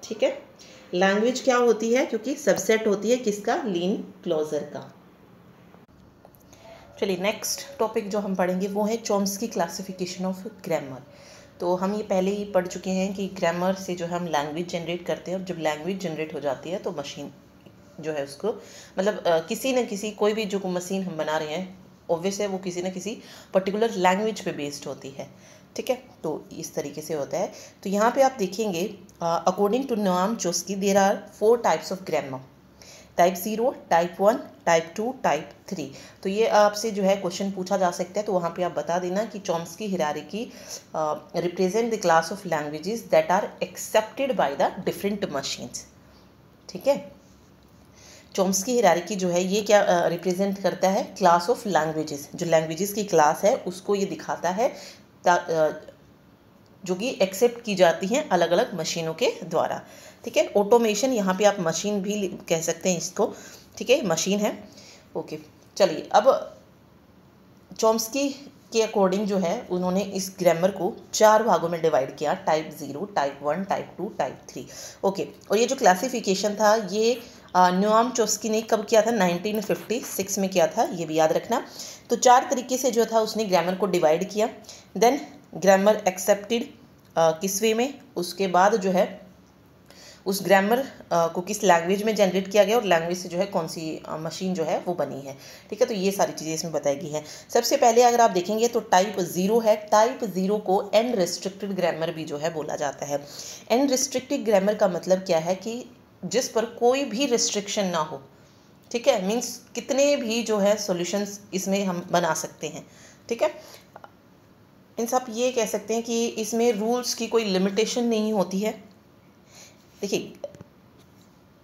ठीक है, लैंग्वेज क्या होती है, क्योंकि सबसेट होती है किसका, लीन क्लोजर का। चलिए नेक्स्ट टॉपिक जो हम पढ़ेंगे वो है चॉम्स्की क्लासिफिकेशन ऑफ ग्रामर। तो हम ये पहले ही पढ़ चुके हैं कि ग्रामर से जो हम लैंग्वेज जनरेट करते हैं, और जब लैंग्वेज जनरेट हो जाती है तो मशीन जो है उसको मतलब किसी न किसी कोई भी जो मशीन हम बना रहे हैं ऑब्वियस है वो किसी न किसी पर्टिकुलर लैंग्वेज पे बेस्ड होती है। ठीक है, तो इस तरीके से होता है। तो यहाँ पे आप देखेंगे according to Noam Chomsky there are 4 types of grammar, type 0, type 1, type 2, type 3। तो ये आपसे जो है क्वेश्चन पूछा जा सकता है, तो वहाँ पे आप बता देना कि Chomsky hierarchy represent the class of languages that are accepted by the different machines. ठीक है, चॉम्स्की हायरार्की जो है ये क्या रिप्रेजेंट करता है, क्लास ऑफ लैंग्वेजेस, जो लैंग्वेजेस की क्लास है उसको ये दिखाता है जो कि एक्सेप्ट की जाती हैं अलग अलग मशीनों के द्वारा। ठीक है, ऑटोमेशन यहाँ पे आप मशीन भी कह सकते हैं इसको। ठीक है, मशीन है। ओके, चलिए अब चॉम्स्की के अकॉर्डिंग जो है उन्होंने इस ग्रामर को 4 भागों में डिवाइड किया, type 0, type 1, type 2, type 3। Okay, और ये जो क्लासिफिकेशन था ये नोआम चॉम्स्की ने कब किया था? 1956 में किया था, ये भी याद रखना। तो 4 तरीके से जो था उसने ग्रामर को डिवाइड किया। देन ग्रामर एक्सेप्टेड किस वे में, उसके बाद जो है उस ग्रामर को किस लैंग्वेज में जनरेट किया गया और लैंग्वेज से जो है कौन सी मशीन जो है वो बनी है। ठीक है, तो ये सारी चीज़ें इसमें बताई गई हैं। सबसे पहले अगर आप देखेंगे तो टाइप 0 है। टाइप 0 को एंड रिस्ट्रिक्टेड ग्रामर भी जो है बोला जाता है। एंड रिस्ट्रिक्टेड ग्रामर का मतलब क्या है कि जिस पर कोई भी रिस्ट्रिक्शन ना हो। ठीक है, मीन्स कितने भी जो है सॉल्यूशंस इसमें हम बना सकते हैं। ठीक है, इन सब ये कह सकते हैं कि इसमें रूल्स की कोई लिमिटेशन नहीं होती है। देखिए,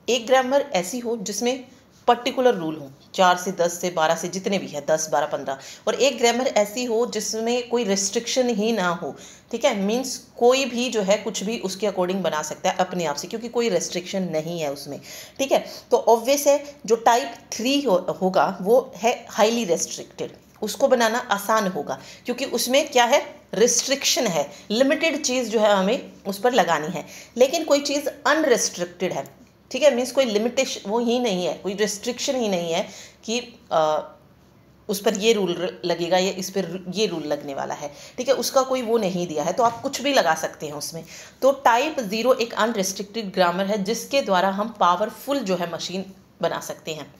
एक ग्रामर ऐसी हो जिसमें पर्टिकुलर रूल हो, 4 से 10 से 12 से जितने भी है, 10, 12, 15, और एक ग्रामर ऐसी हो जिसमें कोई रिस्ट्रिक्शन ही ना हो। ठीक है, मीन्स कोई भी जो है कुछ भी उसके अकॉर्डिंग बना सकता है अपने आप से, क्योंकि कोई रेस्ट्रिक्शन नहीं है उसमें। ठीक है, तो ऑब्वियस है जो टाइप 3 होगा वो है हाईली रेस्ट्रिक्टेड, उसको बनाना आसान होगा क्योंकि उसमें क्या है, रिस्ट्रिक्शन है, लिमिटेड चीज़ जो है हमें उस पर लगानी है। लेकिन कोई चीज़ अनरिस्ट्रिक्टेड है, ठीक है, मीन्स कोई लिमिटेशन वो ही नहीं है, कोई रिस्ट्रिक्शन ही नहीं है कि उस पर ये रूल लगेगा या इस पर ये रूल लगने वाला है। ठीक है, उसका कोई वो नहीं दिया है, तो आप कुछ भी लगा सकते हैं उसमें। तो टाइप 0 एक अनरिस्ट्रिक्टेड ग्रामर है जिसके द्वारा हम पावरफुल जो है मशीन बना सकते हैं।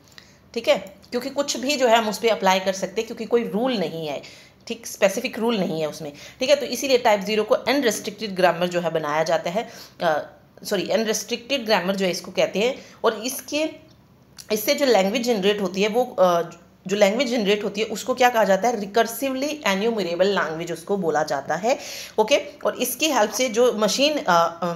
ठीक है, क्योंकि कुछ भी जो है हम उस पर अप्लाई कर सकते हैं क्योंकि कोई रूल नहीं है, ठीक, स्पेसिफिक रूल नहीं है उसमें। ठीक है, तो इसीलिए टाइप 0 को अनरिस्ट्रिक्टेड ग्रामर जो है बनाया जाता है। अनरिस्ट्रिक्टेड ग्रामर जो है इसको कहते हैं। और इससे जो लैंग्वेज जनरेट होती है वो जो लैंग्वेज जनरेट होती है उसको क्या कहा जाता है, रिकर्सिवली एन्यूमरेबल लैंग्वेज उसको बोला जाता है। ओके, और इसकी हेल्प से जो मशीन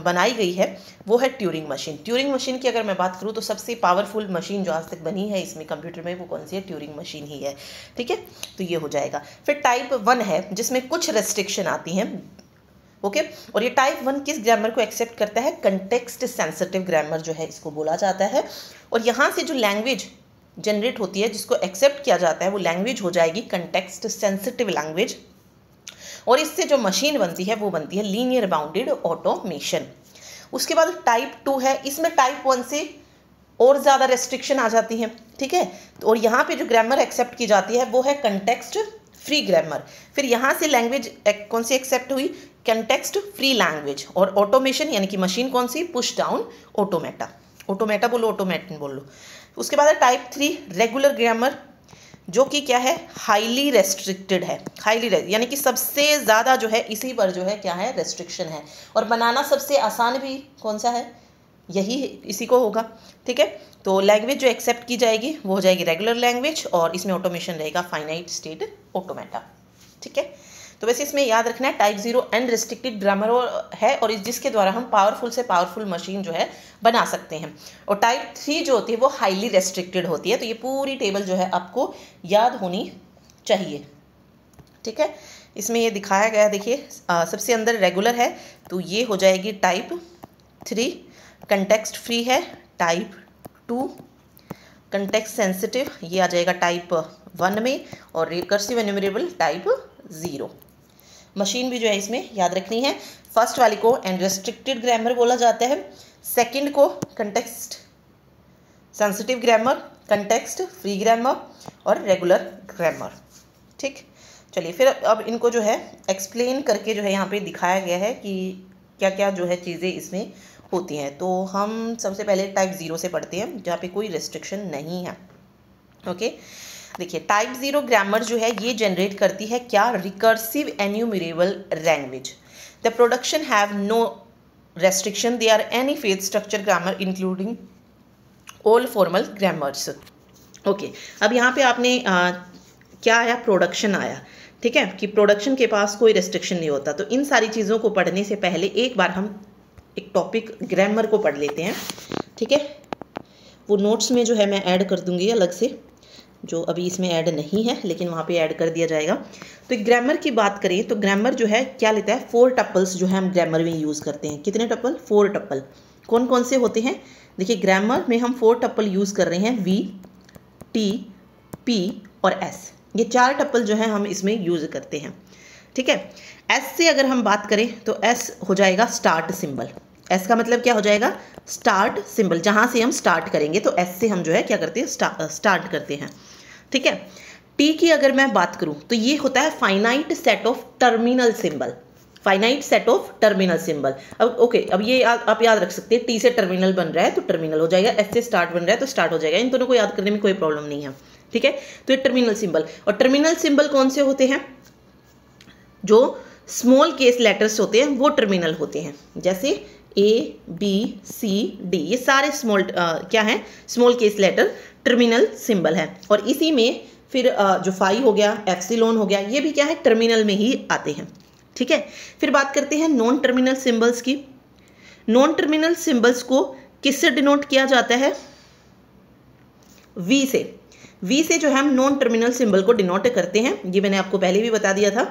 बनाई गई है वो है ट्यूरिंग मशीन। ट्यूरिंग मशीन की अगर मैं बात करूँ तो सबसे पावरफुल मशीन जो आज तक बनी है इसमें कंप्यूटर में वो कौन सी है, ट्यूरिंग मशीन ही है। ठीक है, तो ये हो जाएगा। फिर टाइप 1 है जिसमें कुछ रेस्ट्रिक्शन आती हैं। ओके, और ये टाइप 1 किस ग्रामर को एक्सेप्ट करता है, कंटेक्स्ट सेंसिटिव ग्रामर जो है इसको बोला जाता है। और यहाँ से जो लैंग्वेज जनरेट होती है जिसको एक्सेप्ट किया जाता है वो लैंग्वेज हो जाएगी कंटेक्स्ट सेंसिटिव लैंग्वेज। और इससे जो मशीन बनती है वो बनती है लीनियर बाउंडेड ऑटोमेशन। उसके बाद टाइप 2 है, इसमें टाइप 1 से और ज़्यादा रेस्ट्रिक्शन आ जाती हैं। ठीक है, और यहाँ पे जो ग्रामर एक्सेप्ट की जाती है वो है कंटेक्स्ट फ्री ग्रामर। फिर यहाँ से लैंग्वेज कौन सी एक्सेप्ट हुई, कंटेक्स्ट फ्री लैंग्वेज। और ऑटोमेशन यानी कि मशीन कौन सी, पुश डाउन ऑटोमेटा। ऑटोमेटा बोलो, ऑटोमेटन बोलो। उसके बाद है टाइप 3 रेगुलर ग्रामर, जो कि क्या है, हाईली रेस्ट्रिक्टेड है। हाईली यानी कि सबसे ज़्यादा जो है इसी पर जो है क्या है, रेस्ट्रिक्शन है। और बनाना सबसे आसान भी कौन सा है, यही इसी को होगा। ठीक है, तो लैंग्वेज जो एक्सेप्ट की जाएगी वो हो जाएगी रेगुलर लैंग्वेज और इसमें ऑटोमेशन रहेगा फाइनाइट स्टेट ऑटोमेटा। ठीक है, तो वैसे इसमें याद रखना है टाइप 0 अनरिस्ट्रिक्टेड ग्रामर है और जिसके द्वारा हम पावरफुल से पावरफुल मशीन जो है बना सकते हैं। और टाइप 3 जो होती है वो हाईली रेस्ट्रिक्टेड होती है। तो ये पूरी टेबल जो है आपको याद होनी चाहिए। ठीक है, इसमें ये दिखाया गया, देखिए सबसे अंदर रेगुलर है तो ये हो जाएगी टाइप 3, कंटेक्स्ट फ्री है टाइप 2, कंटेक्स्ट सेंसिटिव ये आ जाएगा टाइप 1 में, और रिकर्सिव एन्यूमरेबल टाइप 0। मशीन भी जो है इसमें याद रखनी है। फर्स्ट वाली को अनरिस्ट्रिक्टेड ग्रामर बोला जाता है, सेकंड को context sensitive grammar, context free grammar और रेगुलर ग्रामर। ठीक, चलिए फिर अब इनको जो है एक्सप्लेन करके जो है यहाँ पे दिखाया गया है कि क्या क्या जो है चीज़ें इसमें होती हैं। तो हम सबसे पहले टाइप 0 से पढ़ते हैं जहाँ पे कोई रेस्ट्रिक्शन नहीं है। ओके, देखिए टाइप 0 ग्रामर जो है ये जनरेट करती है क्या, recursive enumerable language. The production have no restriction, they are any phase structure grammar including all formal grammars. Okay, अब यहाँ पे आपने क्या आया, प्रोडक्शन आया। ठीक है, कि प्रोडक्शन के पास कोई रेस्ट्रिक्शन नहीं होता। तो इन सारी चीज़ों को पढ़ने से पहले एक बार हम एक टॉपिक ग्रामर को पढ़ लेते हैं। ठीक है, वो नोट्स में जो है मैं ऐड कर दूंगी अलग से। जो अभी इसमें ऐड नहीं है लेकिन वहाँ पे ऐड कर दिया जाएगा। तो ग्रामर की बात करें तो ग्रामर जो है क्या लेता है, 4 टपल्स जो है हम ग्रामर में यूज़ करते हैं। कितने टपल? 4 टपल। कौन कौन से होते हैं? देखिए ग्रामर में हम 4 टपल यूज़ कर रहे हैं, वी, टी, पी और एस। ये 4 टपल जो है हम इसमें यूज़ करते हैं। ठीक है, एस से अगर हम बात करें तो एस हो जाएगा स्टार्ट सिंबल। एस का मतलब क्या हो जाएगा? स्टार्ट सिंबल, जहाँ से हम स्टार्ट करेंगे तो एस से हम जो है क्या करते हैं, स्टार्ट करते हैं। ठीक है, टी की अगर मैं बात करूँ तो ये होता है finite set of terminal symbol. Finite set of terminal symbol. अब ओके, अब ये आप याद रख सकते हैं, टी से टर्मिनल बन रहा है तो टर्मिनल हो जाएगा, एस से स्टार्ट बन रहा है तो स्टार्ट हो जाएगा। इन दोनों को याद करने में कोई प्रॉब्लम नहीं है। ठीक है, तो ये टर्मिनल सिंबल। और टर्मिनल सिंबल कौन से होते हैं? जो स्मॉल केस लेटर्स होते हैं वो टर्मिनल होते हैं, जैसे ए, बी, सी, डी, ये सारे स्मॉल क्या है, small case letter terminal symbol है। और इसी में फिर जो फाई हो गया, एप्सिलॉन हो गया, ये भी क्या है, टर्मिनल में ही आते हैं। ठीक है, फिर बात करते हैं नॉन टर्मिनल सिंबल्स की। नॉन टर्मिनल सिंबल्स को किससे डिनोट किया जाता है? वी से। वी से जो है हम नॉन टर्मिनल सिंबल को डिनोट करते हैं, ये मैंने आपको पहले भी बता दिया था।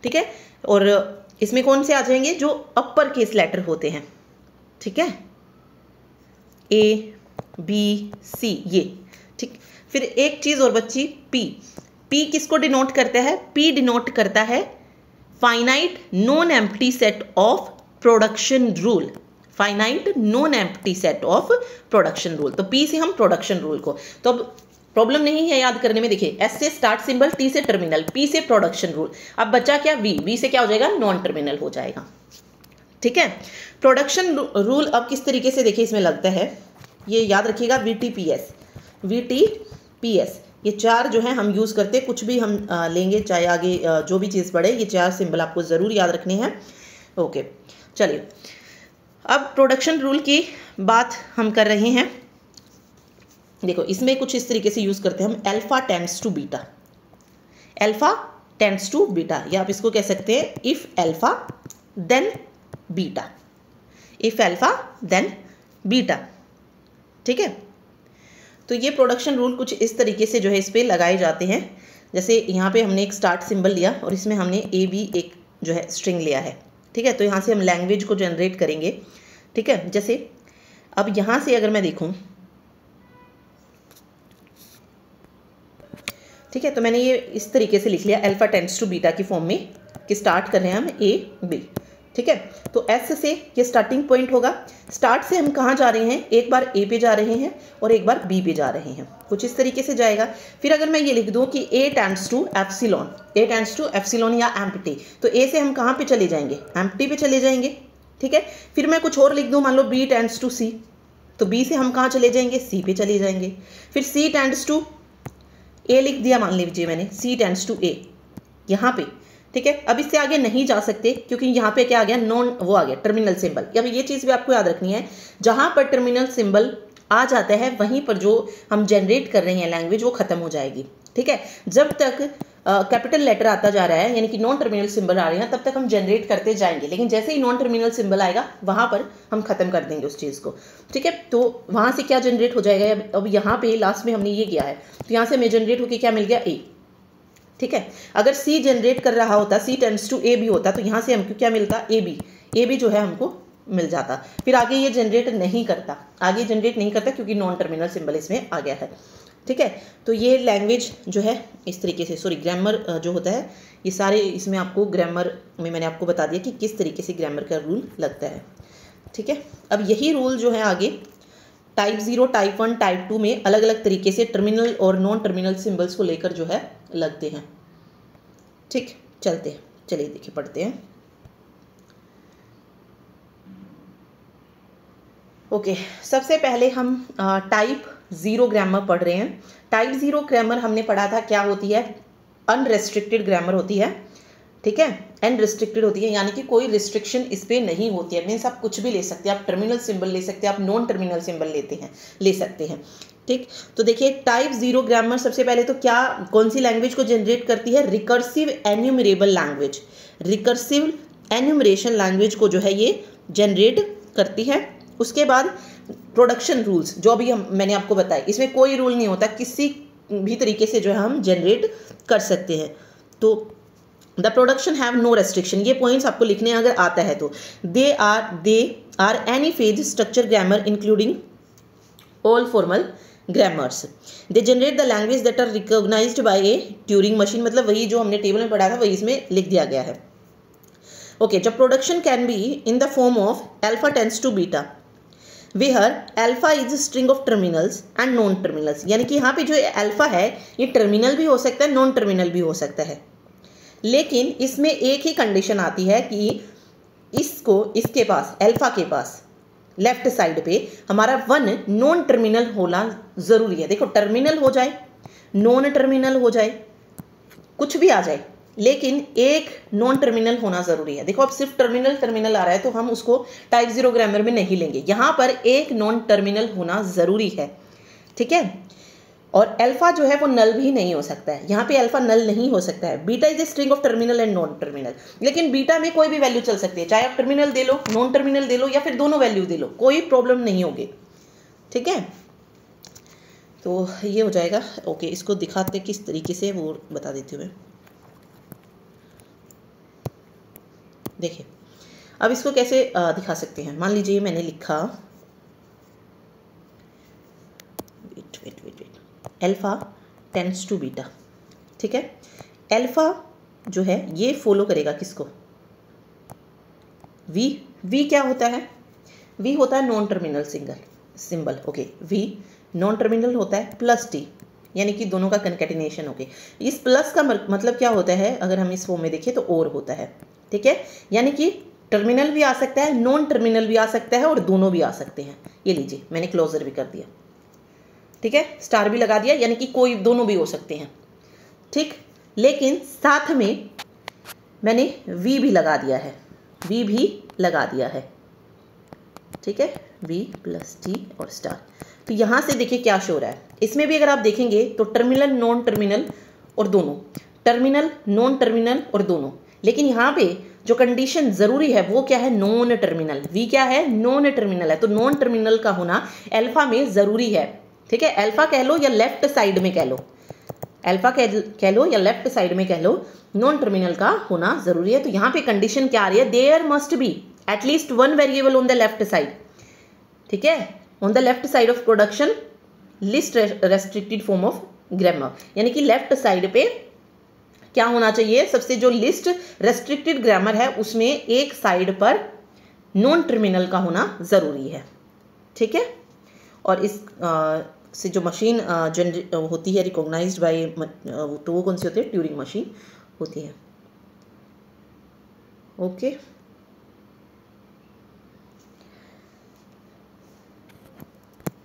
ठीक है, और इसमें कौन से आ जाएंगे? जो अपर केस लेटर होते हैं। ठीक है, ए, बी, सी, ये। ठीक, फिर एक चीज और बच्ची, पी। पी किसको डिनोट करता है? पी डिनोट करता है finite non empty set of production rule. Finite non empty set of production rule. तो पी से हम प्रोडक्शन रूल को, तो अब प्रॉब्लम नहीं है याद करने में। देखिए एस से स्टार्ट सिंबल, टी से टर्मिनल, पी से प्रोडक्शन रूल। अब बचा क्या? वी। वी से क्या हो जाएगा? नॉन टर्मिनल हो जाएगा। ठीक है, प्रोडक्शन रूल अब किस तरीके से देखिए इसमें लगता है, ये याद रखिएगा, V, T, P, S. V, T, P, S, ये 4 जो है हम यूज़ करते हैं। कुछ भी हम लेंगे, चाहे आगे जो भी चीज़ पढ़े, ये 4 सिंबल आपको ज़रूर याद रखने हैं। ओके, चलिए अब प्रोडक्शन रूल की बात हम कर रहे हैं। देखो इसमें कुछ इस तरीके से यूज़ करते हैं हम, alpha tends to beta. Alpha tends to beta, या आप इसको कह सकते हैं if alpha then beta. If alpha then beta. ठीक है, तो ये प्रोडक्शन रूल कुछ इस तरीके से जो है इस पर लगाए जाते हैं। जैसे यहाँ पे हमने एक स्टार्ट सिंबल लिया और इसमें हमने ए, बी एक जो है स्ट्रिंग लिया है। ठीक है, तो यहाँ से हम लैंग्वेज को जनरेट करेंगे। ठीक है, जैसे अब यहाँ से अगर मैं देखूँ, ठीक है, तो मैंने ये इस तरीके से लिख लिया, अल्फा टेंड्स टू बीटा की फॉर्म में, कि स्टार्ट कर रहे हैं हम ए, बी। ठीक है, तो एस से ये स्टार्टिंग पॉइंट होगा। स्टार्ट से हम कहाँ जा रहे हैं? एक बार ए पे जा रहे हैं और एक बार बी पे जा रहे हैं, कुछ इस तरीके से जाएगा। फिर अगर मैं ये लिख दूँ कि A tends to epsilon, A tends to epsilon या एम्प्टी, तो ए से हम कहाँ पे चले जाएंगे? एम्प्टी पे चले जाएंगे। ठीक है, फिर मैं कुछ और लिख दूँ, मान लो बी टेंड्स टू सी, तो बी से हम कहाँ चले जाएंगे? सी पे चले जाएंगे। फिर सी टेंड्स टू ए लिख दिया, मान लीजिए मैंने, सी टेंड्स टू ए यहाँ पे। ठीक है, अब इससे आगे नहीं जा सकते क्योंकि यहाँ पे क्या आ गया? नॉन, वो आ गया टर्मिनल सिंबल। अब ये चीज़ भी आपको याद रखनी है, जहाँ पर टर्मिनल सिंबल आ जाता है वहीं पर जो हम जनरेट कर रहे हैं लैंग्वेज वो खत्म हो जाएगी। ठीक है, जब तक कैपिटल लेटर आता जा रहा है, यानी कि नॉन टर्मिनल सिंबल आ रहे हैं, तब तक हम जनरेट करते जाएंगे, लेकिन जैसे ही नॉन टर्मिनल सिंबल आएगा वहाँ पर हम खत्म कर देंगे उस चीज़ को। ठीक है, तो वहाँ से क्या जनरेट हो जाएगा? अब यहाँ पे लास्ट में हमने ये किया है, तो यहाँ से हमें जनरेट होकर क्या मिल गया? ए। ठीक है, अगर सी जनरेट कर रहा होता, सी टेंड्स टू ए भी होता, तो यहाँ से हमको क्या मिलता? A B. ए बी जो है हमको मिल जाता। फिर आगे ये जनरेट नहीं करता, आगे जनरेट नहीं करता क्योंकि नॉन टर्मिनल सिंबल इसमें आ गया है। ठीक है, तो ये लैंग्वेज जो है इस तरीके से, सॉरी ग्रामर जो होता है, ये सारे इसमें आपको ग्रामर में मैंने आपको बता दिया कि किस तरीके से ग्रामर का रूल लगता है। ठीक है, अब यही रूल जो है आगे टाइप 0, टाइप 1, टाइप 2 में अलग अलग तरीके से टर्मिनल और नॉन टर्मिनल सिंबल्स को लेकर जो है लगते हैं। ठीक, चलते हैं, चलिए देखिए पढ़ते हैं। ओके, सबसे पहले हम टाइप 0 ग्रामर पढ़ रहे हैं। टाइप 0 ग्रामर हमने पढ़ा था क्या होती है? अनरेस्ट्रिक्टेड ग्रामर होती है। ठीक है, अनरिस्ट्रिक्टेड होती है, यानी कि कोई रिस्ट्रिक्शन इस पर नहीं होती है। मीन्स आप कुछ भी ले सकते हैं, आप टर्मिनल सिंबल ले सकते हैं, आप नॉन टर्मिनल सिंबल ले सकते हैं। ठीक, तो देखिए टाइप 0 ग्रामर सबसे पहले तो क्या, कौन सी लैंग्वेज को जनरेट करती है? Recursive enumerable language. Recursive enumeration language को जो है ये जनरेट करती है। उसके बाद प्रोडक्शन रूल्स, जो अभी मैंने आपको बताया, इसमें कोई रूल नहीं होता, किसी भी तरीके से जो है हम जनरेट कर सकते हैं। तो the production have no restriction, ये पॉइंट्स आपको लिखने अगर आता है तो they are any phase structure grammar including all formal grammars. They generate the language that are recognized by a Turing machine, मतलब वही जो हमने टेबल में पढ़ा था वही इसमें लिख दिया गया है। ओके, जब production can be in the form of alpha tends to beta where alpha is string of terminals and non terminals, यानी कि यहाँ पे जो अल्फा है ये टर्मिनल भी हो सकता है, नॉन टर्मिनल भी हो सकता है, लेकिन इसमें एक ही कंडीशन आती है कि इसके पास अल्फा के पास लेफ्ट साइड पे हमारा वन नॉन टर्मिनल होना ज़रूरी है। देखो टर्मिनल हो जाए, नॉन टर्मिनल हो जाए, कुछ भी आ जाए, लेकिन एक नॉन टर्मिनल होना ज़रूरी है। देखो अब सिर्फ टर्मिनल आ रहा है तो हम उसको टाइप 0 ग्रामर में नहीं लेंगे, यहाँ पर एक नॉन टर्मिनल होना ज़रूरी है, ठीक है। और अल्फा जो है वो नल भी नहीं हो सकता है, यहाँ पे अल्फा नल नहीं हो सकता है। Beta is a string of terminal and non terminal, लेकिन बीटा में कोई भी वैल्यू चल सकती है, चाहे आप टर्मिनल दे लो, नॉन टर्मिनल दे लो, या फिर दोनों वैल्यू दे लो, कोई प्रॉब्लम नहीं होगी, ठीक है। तो ये हो जाएगा। ओके, इसको दिखाते किस तरीके से वो बता देती हूँ मैं। देखिए अब इसको कैसे दिखा सकते हैं। मान लीजिए मैंने लिखा wait alpha tends to beta, ठीक है। अल्फा जो है ये फॉलो करेगा किसको, वी क्या होता है, वी होता है non terminal symbol, okay. V non terminal होता है प्लस टी, यानी कि दोनों का कंकैटिनेशन, ओके। इस प्लस का मतलब क्या होता है, अगर हम इस फॉर्म में देखें तो और होता है, ठीक है। यानी कि टर्मिनल भी आ सकता है, नॉन टर्मिनल भी आ सकता है, और दोनों भी आ सकते हैं। ये लीजिए मैंने क्लोजर भी कर दिया, ठीक है, स्टार भी लगा दिया, यानी कि कोई दोनों भी हो सकते हैं, ठीक। लेकिन साथ में मैंने वी भी लगा दिया है, वी भी लगा दिया है, ठीक है, वी प्लस टी और स्टार। तो यहाँ से देखिए क्या शो रहा है, इसमें भी अगर आप देखेंगे तो टर्मिनल नॉन टर्मिनल और दोनों, टर्मिनल नॉन टर्मिनल और दोनों, लेकिन यहाँ पे जो कंडीशन ज़रूरी है वो क्या है, नॉन टर्मिनल। वी क्या है, नॉन टर्मिनल है, तो नॉन टर्मिनल का होना अल्फा में ज़रूरी है, ठीक है। अल्फा कह लो या लेफ्ट साइड में कह लो, अल्फा कह लो या लेफ्ट साइड में कह लो, नॉन टर्मिनल का होना ज़रूरी है। तो यहाँ पे कंडीशन क्या आ रही है, there must be at least one variable on the left side, ठीक है, on the left side of production list restricted form of grammar, यानी कि लेफ्ट साइड पे क्या होना चाहिए, सबसे जो लिस्ट रेस्ट्रिक्टेड ग्रामर है उसमें एक साइड पर नॉन टर्मिनल का होना ज़रूरी है, ठीक है। और इस से जो मशीन जनरेट होती है रिकॉग्नाइज्ड बाय, तो वो कौन सी होती है, ट्यूरिंग मशीन होती है, ओके।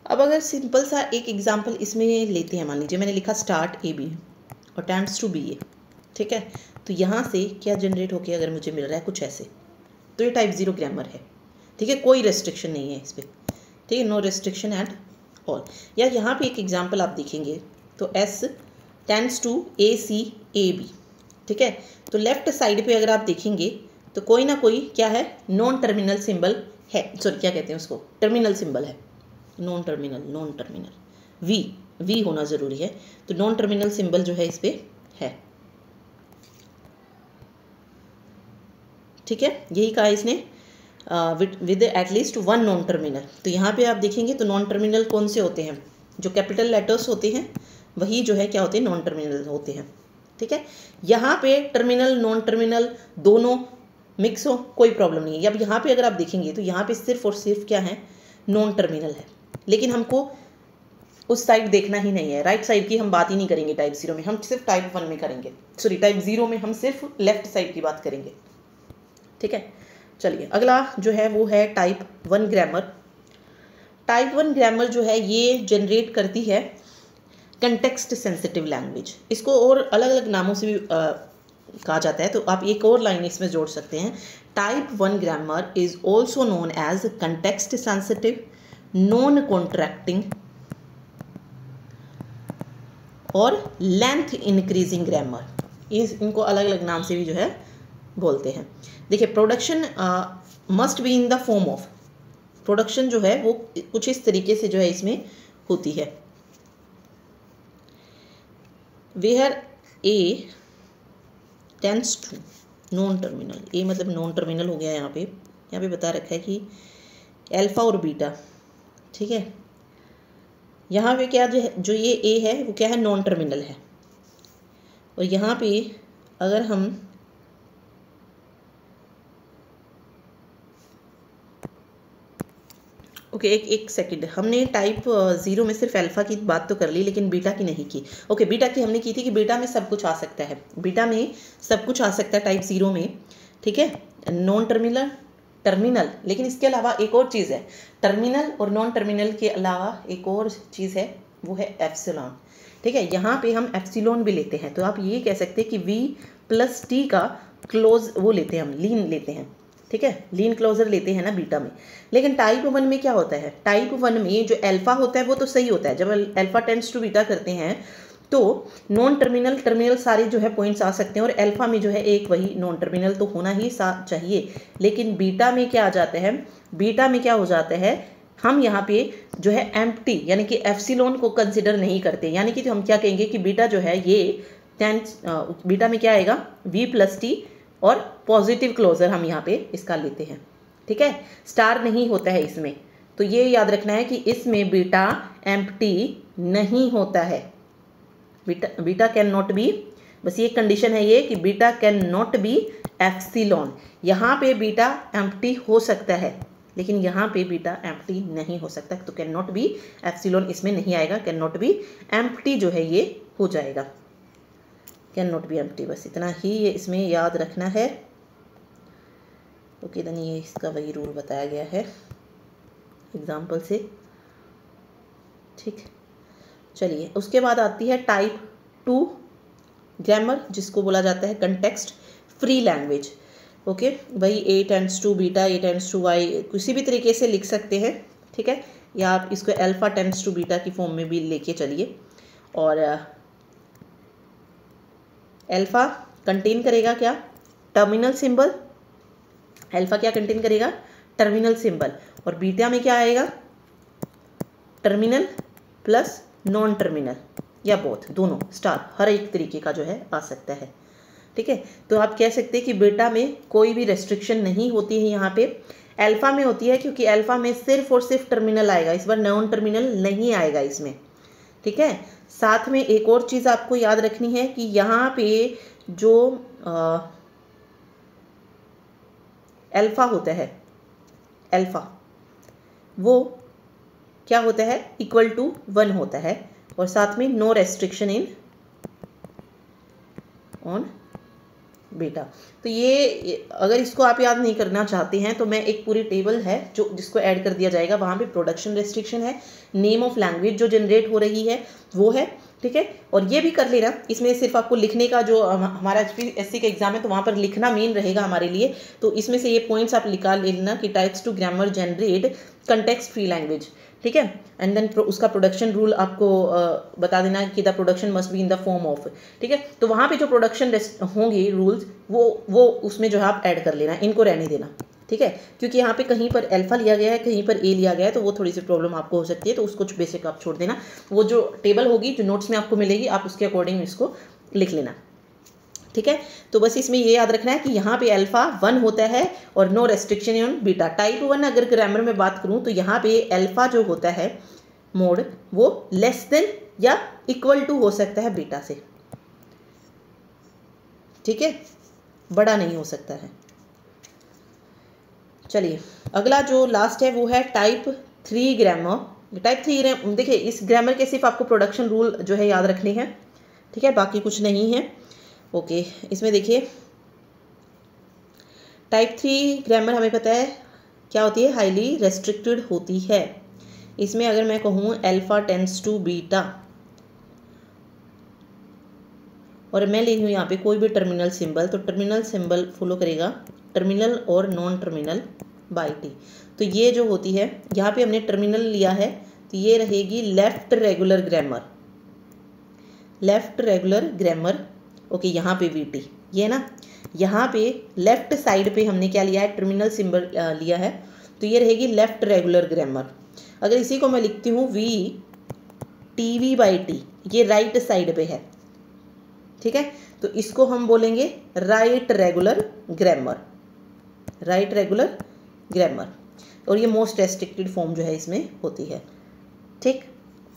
अब अगर सिंपल सा एक एग्जांपल इसमें लेते हैं, मान लीजिए मैंने लिखा स्टार्ट ए बी और टेंड्स टू बी ए, ठीक है। तो यहाँ से क्या जनरेट होके अगर मुझे मिल रहा है कुछ ऐसे, तो ये टाइप 0 ग्रामर है, ठीक है, कोई रेस्ट्रिक्शन नहीं है इस पर, ठीक है, नो रेस्ट्रिक्शन एट ऑल। या यहाँ पे एक एग्जांपल आप देखेंगे तो S tends to A C A B, ठीक है। तो लेफ्ट साइड पे अगर आप देखेंगे तो कोई ना कोई क्या है, नॉन टर्मिनल सिंबल है, सॉरी क्या कहते हैं उसको, टर्मिनल सिंबल है, नॉन टर्मिनल वी होना ज़रूरी है, तो नॉन टर्मिनल सिंबल जो है इस पर है, ठीक है। यही कहा इसने with at least one non terminal. तो यहाँ पे आप देखेंगे तो नॉन टर्मिनल कौन से होते हैं, जो कैपिटल लेटर्स होते हैं वही जो है क्या होते हैं, नॉन टर्मिनल होते हैं, ठीक है। यहाँ पे टर्मिनल नॉन टर्मिनल दोनों मिक्स हो कोई प्रॉब्लम नहीं है। अब यहाँ पे अगर आप देखेंगे तो यहाँ पे सिर्फ और सिर्फ क्या है, नॉन टर्मिनल है, लेकिन हमको उस साइड देखना ही नहीं है, राइट साइड की हम बात ही नहीं करेंगे टाइप 0 में, हम सिर्फ टाइप 1 में करेंगे, सॉरी टाइप 0 में हम सिर्फ लेफ्ट साइड की बात करेंगे, ठीक है। चलिए अगला जो है वो है टाइप 1 ग्रामर। टाइप 1 ग्रामर जो है ये जनरेट करती है कंटेक्स्ट सेंसिटिव लैंग्वेज, इसको और अलग अलग नामों से भी कहा जाता है, तो आप एक और लाइन इसमें जोड़ सकते हैं, type 1 grammar is also known as context sensitive, non contracting और लेंथ इंक्रीजिंग ग्रामर, इनको अलग अलग नाम से भी जो है बोलते हैं। देखिए production must be in the form of, production जो है वो कुछ इस तरीके से जो है इसमें होती है, where A tends to non terminal, A मतलब नॉन टर्मिनल हो गया यहाँ पे बता रखा है कि अल्फा और बीटा, ठीक है। यहाँ पे क्या जो ये ए है वो क्या है, नॉन टर्मिनल है। और यहाँ पे अगर हम ओके एक सेकंड, हमने टाइप 0 में सिर्फ अल्फ़ा की बात तो कर ली लेकिन बीटा की नहीं की। ओके बीटा की हमने की थी कि बीटा में सब कुछ आ सकता है, बीटा में सब कुछ आ सकता है टाइप 0 में, ठीक है। नॉन टर्मिनल, टर्मिनल, लेकिन इसके अलावा एक और चीज़ है, टर्मिनल और नॉन टर्मिनल के अलावा एक और चीज़ है, वो है एप्सिलॉन, ठीक है। यहाँ पे हम एप्सिलॉन भी लेते हैं, तो आप ये कह सकते हैं कि V+T का क्लोज वो लेते हैं, हम लीन लेते हैं, ठीक है, लीन क्लोजर लेते हैं ना बीटा में। लेकिन टाइप 1 में क्या होता है, टाइप 1 में जो अल्फा होता है वो तो सही होता है, जब अल्फा टेंड्स टू बीटा करते हैं तो नॉन टर्मिनल टर्मिनल सारे जो है पॉइंट्स आ सकते हैं, और अल्फा में जो है एक वही नॉन टर्मिनल तो होना ही चाहिए। लेकिन बीटा में क्या आ जाता है, बीटा में क्या हो जाता है, हम यहाँ पे जो है एम्प्टी यानी कि एप्सिलॉन को कंसिडर नहीं करते, यानी कि तो हम क्या कहेंगे कि बीटा जो है ये बीटा में क्या आएगा, V+T और पॉजिटिव क्लोजर हम यहाँ पे इसका लेते हैं, ठीक है। स्टार नहीं होता है इसमें, तो ये याद रखना है कि इसमें बीटा एम्प्टी नहीं होता है, बीटा कैन नॉट बी, बस ये कंडीशन है ये कि beta can not B epsilon. यहाँ पे बीटा एम्प्टी हो सकता है लेकिन यहाँ पे बीटा एम्प्टी नहीं हो सकता, तो कैन नॉट बी एप्सिलॉन इसमें नहीं आएगा, कैन नॉट बी एम्प्टी जो है ये हो जाएगा, कैन नॉट बी एम्प्टी, बस इतना ही ये इसमें याद रखना है। ओके देन ये इसका वही रूल बताया गया है एग्जाम्पल से, ठीक। चलिए उसके बाद आती है टाइप 2 ग्रामर, जिसको बोला जाता है कंटेक्स्ट फ्री लैंग्वेज। ओके भाई A tends to beta, A tends to Y, किसी भी तरीके से लिख सकते हैं, ठीक है, या आप इसको अल्फा टेंड्स टू बीटा की फॉर्म में भी लेके चलिए। और अल्फा कंटेन करेगा क्या, टर्मिनल सिंबल, अल्फा क्या कंटेन करेगा, टर्मिनल सिंबल, और बीटा में क्या आएगा, टर्मिनल प्लस नॉन टर्मिनल या बोथ, दोनों स्टार, हर एक तरीके का जो है आ सकता है, ठीक है। तो आप कह सकते हैं कि बीटा में कोई भी रेस्ट्रिक्शन नहीं होती है, यहाँ पे अल्फा में होती है, क्योंकि अल्फा में सिर्फ और सिर्फ टर्मिनल आएगा, इस बार नॉन टर्मिनल नहीं आएगा इसमें, ठीक है। साथ में एक और चीज़ आपको याद रखनी है कि यहाँ पे जो अल्फा होता है, अल्फा वो क्या होता है, इक्वल टू 1 होता है, और साथ में no restriction in on beta. तो ये अगर इसको आप याद नहीं करना चाहते हैं तो मैं एक पूरी टेबल है जो जिसको ऐड कर दिया जाएगा, वहाँ पे प्रोडक्शन रेस्ट्रिक्शन है, नेम ऑफ लैंग्वेज जो जनरेट हो रही है वो है, ठीक है। और ये भी कर लेना, इसमें सिर्फ आपको लिखने का जो हमारा HPSC का एग्जाम है तो वहाँ पर लिखना मेन रहेगा हमारे लिए, तो इसमें से ये पॉइंट्स आप निकाल लेना कि types two grammar generate context free language, ठीक है। एंड देन उसका प्रोडक्शन रूल आपको बता देना कि the production must be in the form of, ठीक है। तो वहाँ पे जो प्रोडक्शन होंगे रूल्स वो उसमें जो है आप ऐड कर लेना, इनको रहने देना, ठीक है, क्योंकि यहाँ पे कहीं पर अल्फा लिया गया है, कहीं पर ए लिया गया है, तो वो थोड़ी सी प्रॉब्लम आपको हो सकती है, तो उसको बेसिक आप छोड़ देना। वो जो टेबल होगी जो नोट्स में आपको मिलेगी आप उसके अकॉर्डिंग इसको लिख लेना, ठीक है। तो बस इसमें ये याद रखना है कि यहाँ पे अल्फा 1 होता है और no restriction on beta. Type 1 अगर ग्रामर में बात करूँ तो यहाँ पे अल्फा जो होता है मोड वो लेस देन या इक्वल टू हो सकता है बीटा से, ठीक है, बड़ा नहीं हो सकता है। चलिए अगला जो लास्ट है वो है टाइप 3 ग्रामर। टाइप 3 ग्रामर देखिए, इस ग्रामर के सिर्फ आपको प्रोडक्शन रूल जो है याद रखने हैं, ठीक है, बाकी कुछ नहीं है। ओके इसमें देखिए टाइप 3 ग्रामर हमें पता है क्या होती है, हाईली रेस्ट्रिक्टेड होती है। इसमें अगर मैं कहूँ अल्फा टेंड्स टू बीटा और मैं ले रही हूँ यहाँ पे कोई भी टर्मिनल सिंबल, तो टर्मिनल सिंबल फॉलो करेगा टर्मिनल और नॉन टर्मिनल बाई टी। तो ये जो होती है यहाँ पे हमने टर्मिनल लिया है तो ये रहेगी left regular grammar, left regular grammar. Okay यहाँ पे वी टी ये ना, यहाँ पे लेफ्ट साइड पे हमने क्या लिया है, टर्मिनल सिंबल लिया है, तो ये रहेगी लेफ्ट रेगुलर ग्रामर। अगर इसी को मैं लिखती हूँ we T V by T, ये राइट साइड पे है, ठीक है, तो इसको हम बोलेंगे right regular grammar, right regular grammar, और ये मोस्ट रेस्ट्रिक्टेड फॉर्म जो है इसमें होती है। ठीक,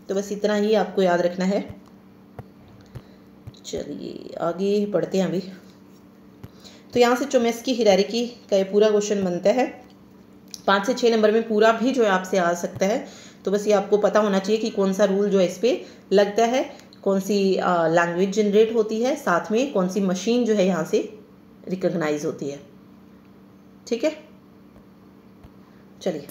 तो बस इतना ही आपको याद रखना है। चलिए आगे बढ़ते हैं अभी। तो यहाँ से चोमेस्की हायरार्की का ये पूरा क्वेश्चन बनता है, 5 से 6 नंबर में पूरा भी जो है आपसे आ सकता है। तो बस ये आपको पता होना चाहिए कि कौन सा रूल जो है इस पर लगता है, कौन सी लैंग्वेज जनरेट होती है, साथ में कौन सी मशीन जो है यहाँ से रिकॉग्नाइज होती है। ठीक है, चलिए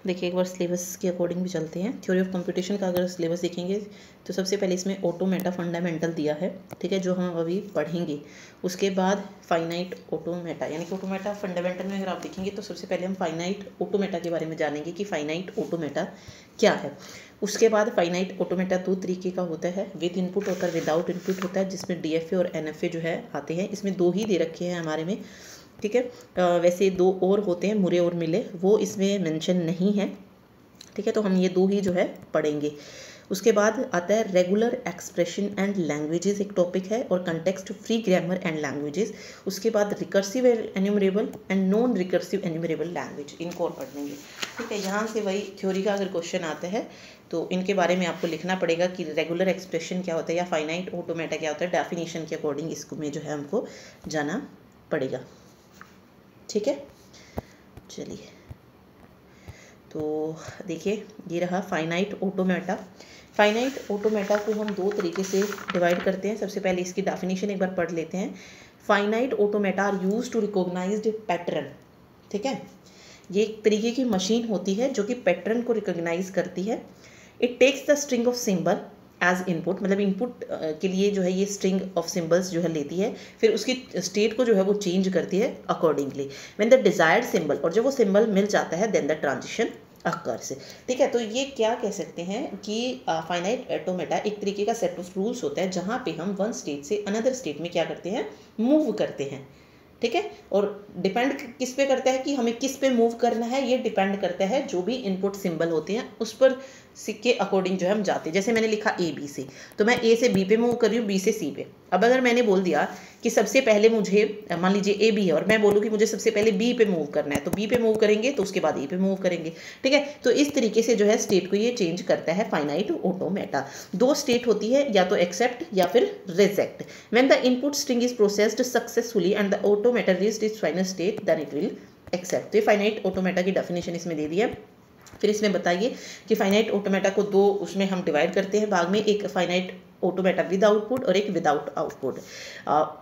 देखिए एक बार सिलेबस के अकॉर्डिंग भी चलते हैं। थ्योरी ऑफ कंप्यूटेशन का अगर सिलेबस देखेंगे तो सबसे पहले इसमें ऑटोमेटा फंडामेंटल दिया है, ठीक है, जो हम अभी पढ़ेंगे। उसके बाद फाइनाइट ऑटोमेटा, यानी कि ऑटोमेटा फंडामेंटल में अगर आप देखेंगे तो सबसे पहले हम फाइनाइट ऑटोमेटा के बारे में जानेंगे कि फाइनाइट ऑटोमेटा क्या है। उसके बाद फाइनाइट ऑटोमेटा 2 तरीके का होता है, विद इनपुट होता है, विदाउट इनपुट होता है, जिसमें DFA और NFA जो है आते हैं। इसमें 2 ही दे रखे हैं हमारे में, ठीक है। वैसे 2 और होते हैं, मुरे और मिले, वो इसमें मेंशन नहीं है, ठीक है। तो हम ये 2 ही जो है पढ़ेंगे। उसके बाद आता है रेगुलर एक्सप्रेशन एंड लैंग्वेजेस, एक टॉपिक है, और context free grammar and languages. उसके बाद recursive enumerable and non recursive enumerable language, इनको और पढ़ लेंगे, ठीक है। यहाँ से वही थ्योरी का अगर क्वेश्चन आता है तो इनके बारे में आपको लिखना पड़ेगा कि रेगुलर एक्सप्रेशन क्या होता है या फाइनाइट ऑटोमेटा क्या होता है, डेफिनेशन के अकॉर्डिंग इसको में जो है हमको जाना पड़ेगा, ठीक है। चलिए तो देखिए ये रहा फाइनाइट ऑटोमेटा। फाइनाइट ऑटोमेटा को हम 2 तरीके से डिवाइड करते हैं। सबसे पहले इसकी डेफिनेशन एक बार पढ़ लेते हैं। Finite automata are used to recognized pattern, ठीक है। ये एक तरीके की मशीन होती है जो कि पैटर्न को रिकॉग्नाइज करती है। It takes the string of symbol as input, मतलब इनपुट के लिए जो है ये स्ट्रिंग ऑफ सिंबल्स जो है लेती है, फिर उसकी स्टेट को जो है वो चेंज करती है accordingly when the desired symbol, और जब वो सिंबल मिल जाता है देन द ट्रांजिशन अकर्स, ठीक है। तो ये क्या कह सकते हैं कि फाइनाइट ऑटोमेटा एक तरीके का सेट ऑफ रूल्स होता है जहाँ पे हम वन स्टेट से अनदर स्टेट में क्या करते हैं, मूव करते हैं, ठीक है। और डिपेंड किस पे करता है कि हमें किस पे मूव करना है, ये डिपेंड करता है जो भी इनपुट सिंबल होते हैं उस पर के अकॉर्डिंग जो है हम जाते हैं। जैसे मैंने लिखा A B से, तो मैं A से B पे मूव कर रही हूँ, B से C पे। अब अगर मैंने बोल दिया कि सबसे पहले मुझे, मान लीजिए A B है और मैं बोलूँ कि मुझे सबसे पहले B पे मूव करना है, तो B पे मूव करेंगे तो उसके बाद A पे मूव करेंगे, ठीक है। तो इस तरीके से जो है स्टेट को ये चेंज करता है फाइनाइट ऑटोमेटा। 2 स्टेट होती है, या तो एक्सेप्ट या फिर reject. When the input string is processed successfully and the automata reached its final state then it will accept. तो ये फाइनाइट ऑटोमेटा की डेफिनेशन इसमें दे दी है। फिर इसमें बताइए कि फाइनाइट ऑटोमेटा को 2 उसमें हम डिवाइड करते हैं भाग में, एक फाइनाइट ऑटोमेटा विद आउटपुट और एक विदाउट आउटपुट।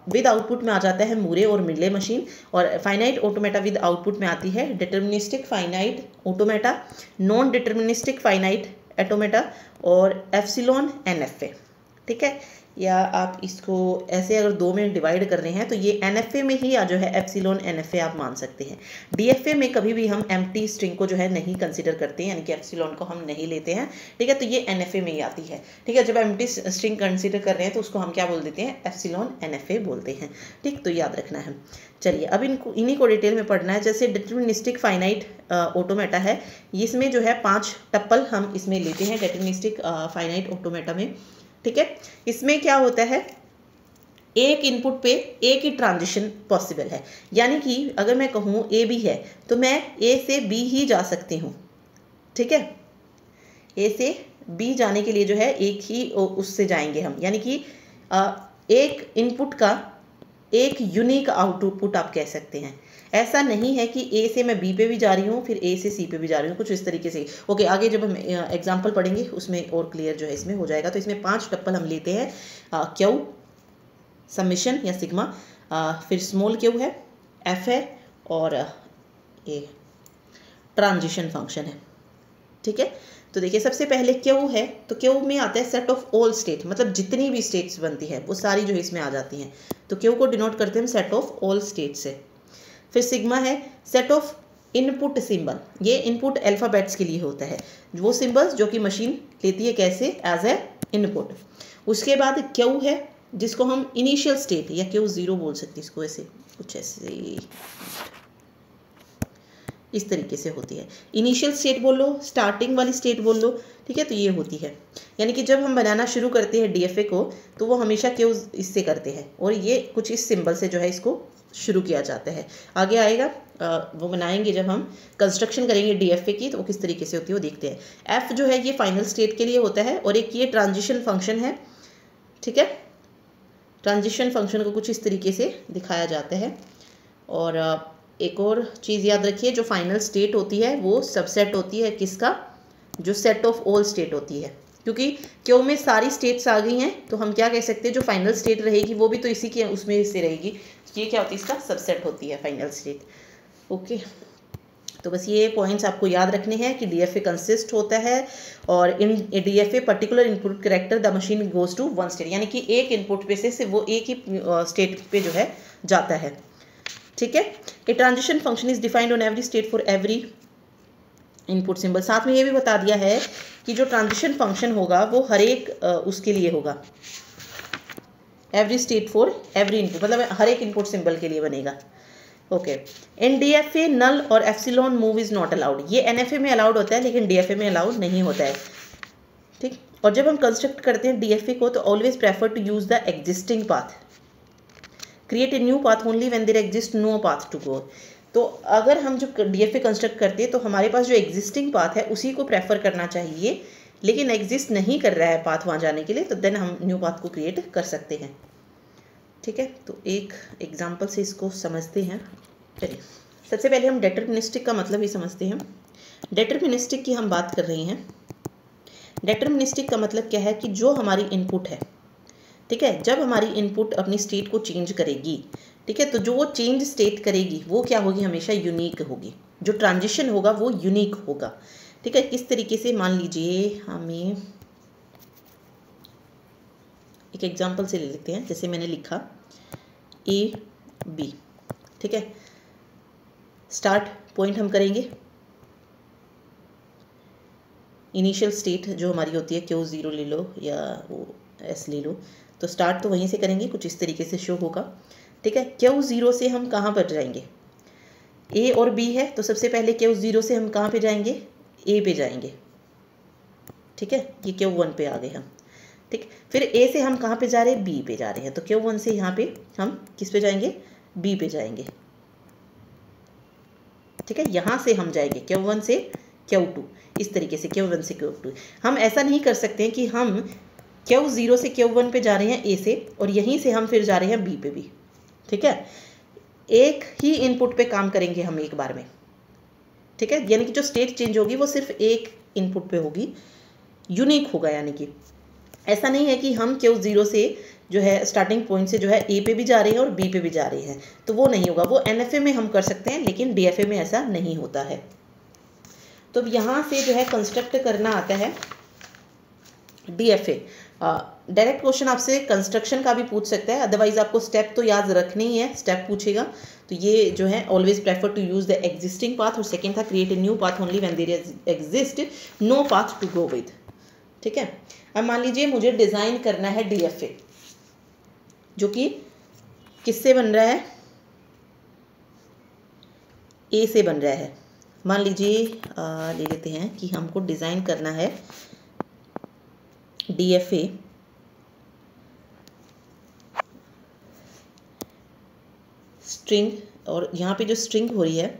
विद आउटपुट में आ जाता है मूरे और मिले मशीन, और फाइनाइट ऑटोमेटा विद आउटपुट में आती है deterministic finite automata, non deterministic finite automata और एप्सिलॉन NFA, ठीक है। या आप इसको ऐसे अगर 2 में डिवाइड कर रहे हैं तो ये NFA में ही या जो है एप्सिलॉन NFA आप मान सकते हैं। DFA में कभी भी हम एम्प्टी स्ट्रिंग को जो है नहीं कंसीडर करते हैं, यानी कि एप्सिलॉन को हम नहीं लेते हैं, ठीक है। तो ये NFA में ही आती है, ठीक है। जब एम्प्टी स्ट्रिंग कंसीडर कर रहे हैं तो उसको हम क्या बोल देते हैं, एप्सिलॉन NFA बोलते हैं, ठीक। तो याद रखना है। चलिए अब इन्हीं को डिटेल में पढ़ना है। जैसे डिटर्मिनिस्टिक फाइनाइट ऑटोमेटा है, इसमें जो है 5 टप्पल हम इसमें लेते हैं डिटर्मिनिस्टिक फाइनाइट ऑटोमेटा में, ठीक है। इसमें क्या होता है, एक इनपुट पे एक ही ट्रांजिशन पॉसिबल है, यानी कि अगर मैं कहूँ A B है तो मैं A से B ही जा सकती हूँ, ठीक है। A से B जाने के लिए जो है एक ही उससे जाएंगे हम, यानी कि एक इनपुट का एक यूनिक आउटपुट आप कह सकते हैं। ऐसा नहीं है कि A से मैं B पे भी जा रही हूँ फिर A से C पे भी जा रही हूँ, कुछ इस तरीके से। ओके, आगे जब हम एग्जांपल पढ़ेंगे उसमें और क्लियर जो है इसमें हो जाएगा। तो इसमें 5 टप्पल हम लेते हैं, Q समिशन या सिग्मा, फिर स्मॉल Q है, F है और ये ट्रांजिशन फंक्शन है, ठीक है। तो देखिए सबसे पहले Q है, तो Q में आता है सेट ऑफ ऑल स्टेट, मतलब जितनी भी स्टेट्स बनती है वो सारी जो है इसमें आ जाती हैं। तो Q को डिनोट करते हैं हम सेट ऑफ ऑल स्टेट से। फिर सिग्मा है सेट ऑफ इनपुट सिंबल, ये इनपुट अल्फ़ाबेट्स के लिए होता है, वो सिंबल्स जो कि मशीन लेती है कैसे, एज ए इनपुट। उसके बाद Q है जिसको हम इनिशियल स्टेट या Q0 बोल सकते हैं, इसको ऐसे कुछ ऐसे इस तरीके से होती है। इनिशियल स्टेट बोल लो, स्टार्टिंग वाली स्टेट बोल लो, ठीक है, तो ये होती है। यानी कि जब हम बनाना शुरू करते हैं डीएफए को तो वो हमेशा क्यों इससे करते हैं, और ये कुछ इस सिंबल से जो है इसको शुरू किया जाता है। आगे आएगा वो बनाएंगे जब हम कंस्ट्रक्शन करेंगे डीएफए की, तो वो किस तरीके से होती है वो देखते हैं। एफ जो है ये फाइनल स्टेट के लिए होता है, और एक ये ट्रांजिशन फंक्शन है, ठीक है। ट्रांजिशन फंक्शन को कुछ इस तरीके से दिखाया जाता है। और एक और चीज़ याद रखिए, जो फाइनल स्टेट होती है वो सबसेट होती है किसका, जो सेट ऑफ ऑल स्टेट होती है। क्योंकि क्यों में सारी स्टेट्स आ गई हैं, तो हम क्या कह सकते हैं, जो फाइनल स्टेट रहेगी वो भी तो इसी के उसमें से रहेगी। ये क्या होती है, इसका सबसेट होती है फाइनल स्टेट। ओके, तो बस ये पॉइंट्स आपको याद रखने हैं कि डीएफए कंसिस्ट होता है, और in DFA particular input character the machine goes to one state, यानी कि एक इनपुट पे से वो एक ही स्टेट पे जो है जाता है, ठीक है। A transition function is defined on every state for every input symbol. साथ में ये भी बता दिया है कि जो ट्रांजिशन फंक्शन होगा वो हर एक उसके लिए होगा, every state for every input, मतलब हर एक इनपुट सिंबल के लिए बनेगा। ओके, इन डीएफए नल और epsilon move is not allowed. ये एनएफए में अलाउड होता है लेकिन डीएफए में अलाउड नहीं होता है, ठीक। और जब हम कंस्ट्रक्ट करते हैं डीएफए को तो always prefer to use the existing path, create a new path only when there exist no path to go. तो अगर हम जो डीएफए कंस्ट्रक्ट करते हैं तो हमारे पास जो एग्जिस्टिंग पाथ है उसी को प्रेफर करना चाहिए, लेकिन एग्जिस्ट नहीं कर रहा है पाथ वहाँ जाने के लिए, तो देन हम न्यू पाथ को क्रिएट कर सकते हैं, ठीक है। तो एक एग्जांपल से इसको समझते हैं। चलिए, सबसे पहले हम डिटरमिनिस्टिक का मतलब ही समझते हैं। डिटरमिनिस्टिक की हम बात कर रहे हैं। डिटरमिनिस्टिक का मतलब क्या है कि जो हमारी इनपुट है, ठीक है, जब हमारी इनपुट अपनी स्टेट को चेंज करेगी, ठीक है, तो जो वो चेंज स्टेट करेगी वो क्या होगी, हमेशा यूनिक होगी। जो ट्रांजिशन होगा वो यूनिक होगा, ठीक है। किस तरीके से, मान लीजिए हमें एक एग्जांपल से ले लेते हैं। जैसे मैंने लिखा ए बी, ठीक है, स्टार्ट पॉइंट हम करेंगे, इनिशियल स्टेट जो हमारी होती है क्यू ज़ीरो ले लो या वो एस ले लो, तो स्टार्ट तो वहीं से करेंगे, कुछ इस तरीके से शो होगा, ठीक है। क्यू ज़ीरो से हम कहाँ पर जाएंगे, ए और बी है, तो सबसे पहले क्यू ज़ीरो से हम कहाँ पे जाएंगे, ए पे जाएंगे, ठीक है। ये क्यू वन पे आ गए हम, ठीक। फिर ए से हम कहाँ पे जा रहे हैं, बी पे जा रहे हैं, तो क्यू वन से यहाँ पे हम किस पे जाएंगे, बी पे जाएंगे, ठीक है। यहाँ से हम जाएंगे क्यू वन से क्यू टू, इस तरीके से क्यू वन से क्यू टू। हम ऐसा नहीं कर सकते हैं कि हम क्यू ज़ीरो से क्यू वन पे जा रहे हैं ए से, और यहीं से हम फिर जा रहे हैं बी पे भी, ठीक है। एक ही इनपुट पे काम करेंगे हम एक बार में, ठीक है। यानी कि जो स्टेट चेंज होगी वो सिर्फ एक इनपुट पे होगी, यूनिक होगा। यानी कि ऐसा नहीं है कि हम क्यू ज़ीरो से जो है स्टार्टिंग पॉइंट से जो है ए पे भी जा रहे हैं और बी पे भी जा रहे हैं, तो वो नहीं होगा। वो एनएफए में हम कर सकते हैं लेकिन डीएफए में ऐसा नहीं होता है। तो अब यहाँ से जो है कंस्ट्रक्ट करना आता है डीएफए। डायरेक्ट क्वेश्चन आपसे कंस्ट्रक्शन का भी पूछ सकता है, अदरवाइज आपको स्टेप तो याद रखने ही है। स्टेप पूछेगा तो ये जो है always prefer to use the existing path, और सेकंड था create a new path only when there exist no path to go with, ठीक है। अब मान लीजिए मुझे डिज़ाइन करना है डीएफए, जो कि किससे बन रहा है, ए से बन रहा है। मान लीजिए ले लेते हैं कि हमको डिज़ाइन करना है डीएफए स्ट्रिंग, और यहाँ पे जो स्ट्रिंग हो रही है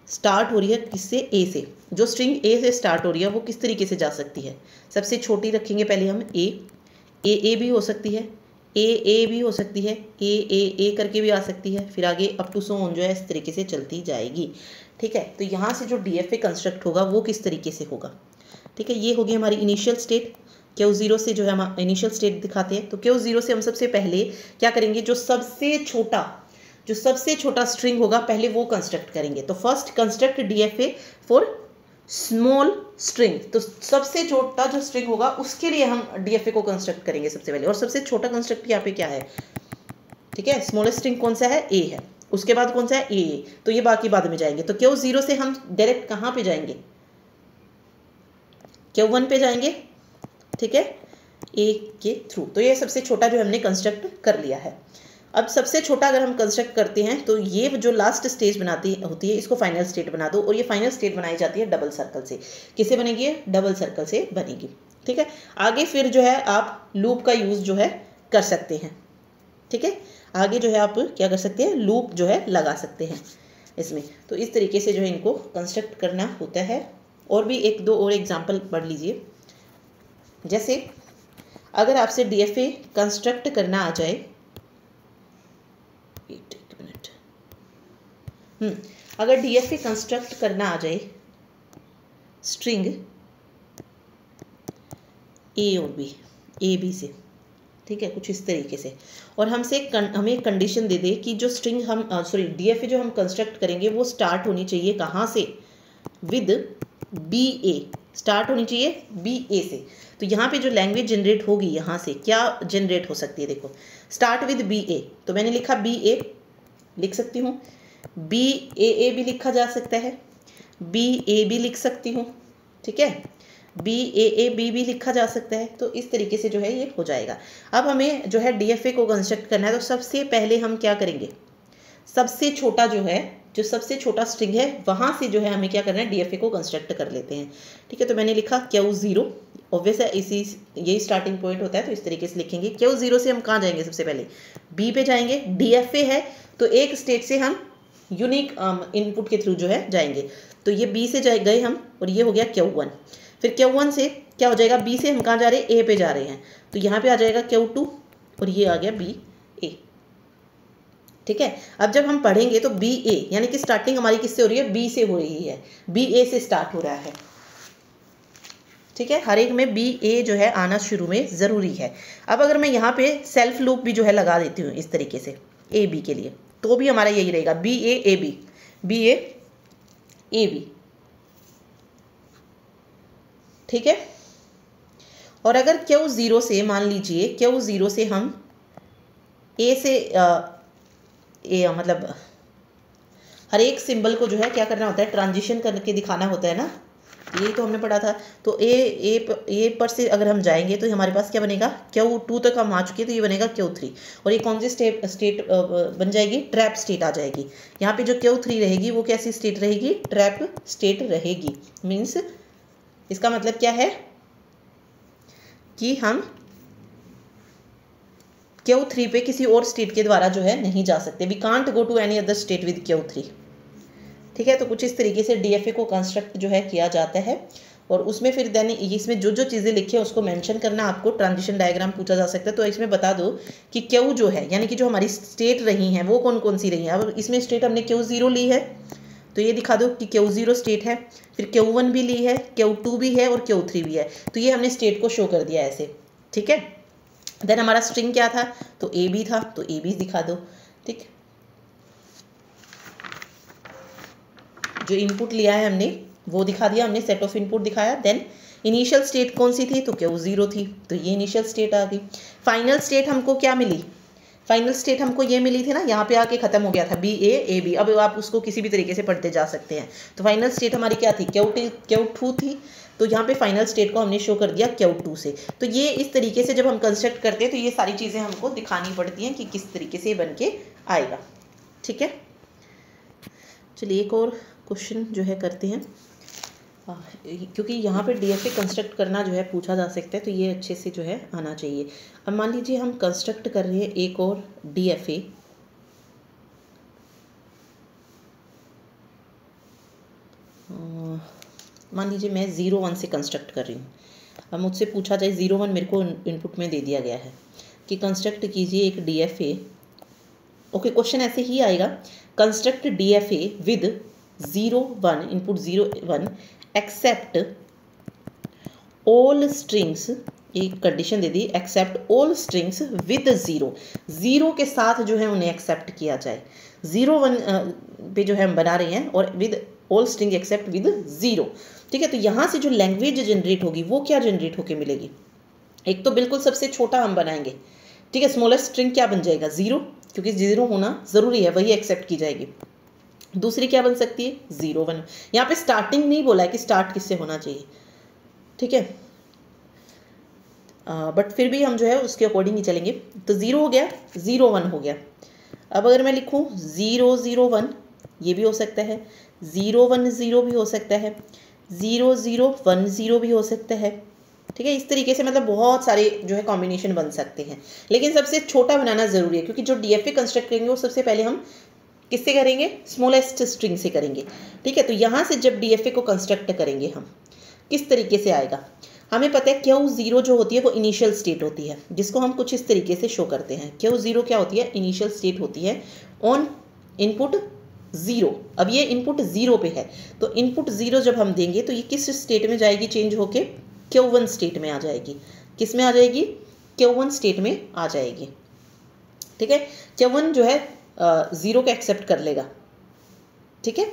स्टार्ट हो रही है किससे, ए से। जो स्ट्रिंग ए से स्टार्ट हो रही है वो किस तरीके से जा सकती है, सबसे छोटी रखेंगे पहले हम ए भी हो सकती है, ए भी हो सकती है, ए करके भी आ सकती है, फिर आगे अप टू सो ऑन जो है इस तरीके से चलती जाएगी, ठीक है। तो यहाँ से जो डीएफए कंस्ट्रक्ट होगा वो किस तरीके से होगा, ठीक है। ये होगी हमारी इनिशियल स्टेट। क्यू ज़ीरो से जो है हम इनिशियल स्टेट दिखाते हैं, तो क्यू ज़ीरो से हम सबसे पहले क्या करेंगे, जो सबसे छोटा स्ट्रिंग होगा पहले वो कंस्ट्रक्ट करेंगे। तो first construct DFA for small string, तो सबसे छोटा जो स्ट्रिंग होगा उसके लिए हम डीएफए को कंस्ट्रक्ट करेंगे सबसे पहले। और सबसे छोटा कंस्ट्रक्ट यहाँ पे क्या है, ठीक है, स्मॉलेस्ट स्ट्रिंग कौन सा है, ए है। उसके बाद कौन सा है, ए, तो ये बाकी बाद में जाएंगे। तो क्यू ज़ीरो से हम डायरेक्ट कहाँ पे जाएंगे, क्यू वन पे जाएंगे, ठीक है, ए के थ्रू। तो ये सबसे छोटा जो हमने कंस्ट्रक्ट कर लिया है। अब सबसे छोटा अगर हम कंस्ट्रक्ट करते हैं तो ये जो लास्ट स्टेज बनाती होती है इसको फाइनल स्टेट बना दो, और ये फाइनल स्टेट बनाई जाती है डबल सर्कल से। किससे बनेगी? ये डबल सर्कल से बनेगी। ठीक है, आगे फिर जो है आप लूप का यूज़ जो है कर सकते हैं। ठीक है, आगे जो है आप क्या कर सकते हैं, लूप जो है लगा सकते हैं इसमें। तो इस तरीके से जो है इनको कंस्ट्रक्ट करना होता है। और भी एक दो और एग्जांपल पढ़ लीजिए। जैसे अगर आपसे डीएफए कंस्ट्रक्ट करना आ जाए, एक मिनट, अगर डीएफए कंस्ट्रक्ट करना आ जाए स्ट्रिंग ए और बी, ए बी से, ठीक है, कुछ इस तरीके से, और हमें एक कंडीशन दे दे कि जो स्ट्रिंग हम डीएफए जो हम कंस्ट्रक्ट करेंगे वो स्टार्ट होनी चाहिए कहाँ से? विद बी ए, स्टार्ट होनी चाहिए बी ए से। तो यहाँ पे जो लैंग्वेज जनरेट होगी यहाँ से क्या जनरेट हो सकती है? देखो, स्टार्ट विद बी ए, तो मैंने लिखा बी ए, लिख सकती हूँ, बी ए भी लिखा जा सकता है, बी ए भी लिख सकती हूँ, ठीक है, बी ए बी भी लिखा जा सकता है। तो इस तरीके से जो है ये हो जाएगा। अब हमें जो है डीएफए को कंस्ट्रक्ट करना है, तो सबसे पहले हम क्या करेंगे, सबसे छोटा जो है, जो सबसे छोटा स्ट्रिंग है वहाँ से जो है हमें क्या करना है, डीएफए को कंस्ट्रक्ट कर लेते हैं। ठीक है, तो मैंने लिखा Q0, ऑब्वियस है यही स्टार्टिंग पॉइंट होता है, तो इस तरीके से लिखेंगे। Q0 से हम कहाँ जाएंगे? सबसे पहले बी पे जाएंगे, डीएफए है तो एक स्टेट से हम यूनिक इनपुट के थ्रू जो है जाएंगे। तो ये बी से गए हम, और ये हो गया Q1। फिर Q1 से क्या हो जाएगा, बी से हम कहाँ जा रहे हैं, ए पे जा रहे हैं, तो यहाँ पे आ जाएगा Q2, और ये आ गया बी ए। ठीक है, अब जब हम पढ़ेंगे तो बी ए यानी कि स्टार्टिंग हमारी किससे हो रही है, बी से हो रही है, बी ए से स्टार्ट हो रहा है। ठीक है, हर एक में बी ए जो है आना शुरू में ज़रूरी है। अब अगर मैं यहाँ पे सेल्फ लूप भी जो है लगा देती हूँ इस तरीके से ए बी के लिए, तो भी हमारा यही रहेगा, B A B, B A B. ठीक है, और अगर Q0 से, मान लीजिए Q0 से हम ए से मतलब हर एक सिंबल को जो है क्या करना होता है, ट्रांजिशन करके दिखाना होता है ना, यही तो हमने पढ़ा था। तो ए पर से अगर हम जाएंगे तो हमारे पास क्या बनेगा, Q2 तक हम आ चुके हैं, तो ये बनेगा Q3, और ये कौन सी स्टेट बन जाएगी, ट्रैप स्टेट आ जाएगी। यहाँ पे जो Q3 रहेगी वो कैसी स्टेट रहेगी, ट्रैप स्टेट रहेगी। मीन्स इसका मतलब क्या है कि हम Q3 पे किसी और स्टेट के द्वारा जो है नहीं जा सकते, we can't go to any other state with Q3। ठीक है, तो कुछ इस तरीके से डीएफए को कंस्ट्रक्ट जो है किया जाता है, और उसमें फिर देन इसमें जो जो चीज़ें लिखी है उसको मेंशन करना, आपको ट्रांजिशन डायग्राम पूछा जा सकता है। तो इसमें बता दो कि Q जो है यानी कि जो हमारी स्टेट रही हैं वो कौन कौन सी रही हैं। अब इसमें स्टेट हमने Q0 ली है, तो ये दिखा दो कि Q0 स्टेट है, फिर Q1 भी ली है, Q2 भी है, और Q3 भी है। तो ये हमने स्टेट को शो कर दिया ऐसे। ठीक है, देन हमारा स्ट्रिंग क्या था, तो ए बी था, तो ए बी दिखा दो। ठीक, जो इनपुट लिया है हमने वो दिखा दिया, हमने सेट ऑफ इनपुट दिखाया। देन इनिशियल स्टेट कौन सी थी, तो Q0 थी, तो ये इनिशियल स्टेट आ गई। फाइनल स्टेट हमको क्या मिली, फाइनल स्टेट हमको ये मिली थी ना, यहाँ पे आके खत्म हो गया था बी ए बी। अब आप उसको किसी भी तरीके से पढ़ते जा सकते हैं। तो फाइनल स्टेट हमारी क्या थी, Q2 थी, तो यहाँ पे फाइनल स्टेट को हमने शो कर दिया Q2 से। तो ये इस तरीके से जब हम कंस्ट्रक्ट करते हैं तो ये सारी चीज़ें हमको दिखानी पड़ती हैं कि किस तरीके से बन के आएगा। ठीक है, चलिए एक और क्वेश्चन जो है करते हैं, क्योंकि यहाँ पे डीएफए कंस्ट्रक्ट करना जो है पूछा जा सकता है, तो ये अच्छे से जो है आना चाहिए। अब मान लीजिए हम कंस्ट्रक्ट कर रहे हैं एक और डीएफए, मान लीजिए मैं 0 1 से कंस्ट्रक्ट कर रही हूँ। अब मुझसे पूछा जाए 0 1 मेरे को इनपुट में दे दिया गया है कि कंस्ट्रक्ट कीजिए एक डीएफए। ओके, क्वेश्चन ऐसे ही आएगा, construct DFA with 0 1 input 0 1 accept all strings, एक कंडीशन दे दी, एक्सेप्ट ऑल स्ट्रिंग्स विद 0 के साथ जो है उन्हें एक्सेप्ट किया जाए। 0 1 पे जो है हम बना रहे हैं, और with all string accept with 0। ठीक है, तो यहाँ से जो लैंग्वेज जनरेट होगी वो क्या जनरेट होके मिलेगी, एक तो बिल्कुल सबसे छोटा हम बनाएंगे। ठीक है, स्मॉलेस्ट स्ट्रिंग क्या बन जाएगा, 0, क्योंकि 0 होना ज़रूरी है, वही एक्सेप्ट की जाएगी। दूसरी क्या बन सकती है, 0 1। यहाँ पे स्टार्टिंग नहीं बोला है कि स्टार्ट किससे होना चाहिए। ठीक है, बट फिर भी हम जो है उसके अकॉर्डिंग ही चलेंगे। तो 0 हो गया, 0 1 हो गया। अब अगर मैं लिखूँ 0 0 1, ये भी हो सकता है, 0 1 0 भी हो सकता है, 0 0 1 0 भी हो सकता है। ठीक है, इस तरीके से मतलब बहुत सारे जो है कॉम्बिनेशन बन सकते हैं, लेकिन सबसे छोटा बनाना ज़रूरी है, क्योंकि जो डीएफए कंस्ट्रक्ट करेंगे वो सबसे पहले हम किससे करेंगे, स्मॉलेस्ट स्ट्रिंग से करेंगे। ठीक है, तो यहाँ से जब डीएफए को कंस्ट्रक्ट करेंगे हम किस तरीके से आएगा, हमें पता है Q0 जो होती है वो इनिशियल स्टेट होती है, जिसको हम कुछ इस तरीके से शो करते हैं। Q0 क्या होती है, इनिशियल स्टेट होती है ऑन इनपुट 0। अब ये इनपुट 0 पे है, तो इनपुट 0 जब हम देंगे तो ये किस स्टेट में जाएगी, चेंज होके Q1 स्टेट में आ जाएगी। किस में आ जाएगी, Q1 स्टेट में आ जाएगी। ठीक है, Q1 जो है 0 को एक्सेप्ट कर लेगा। ठीक है,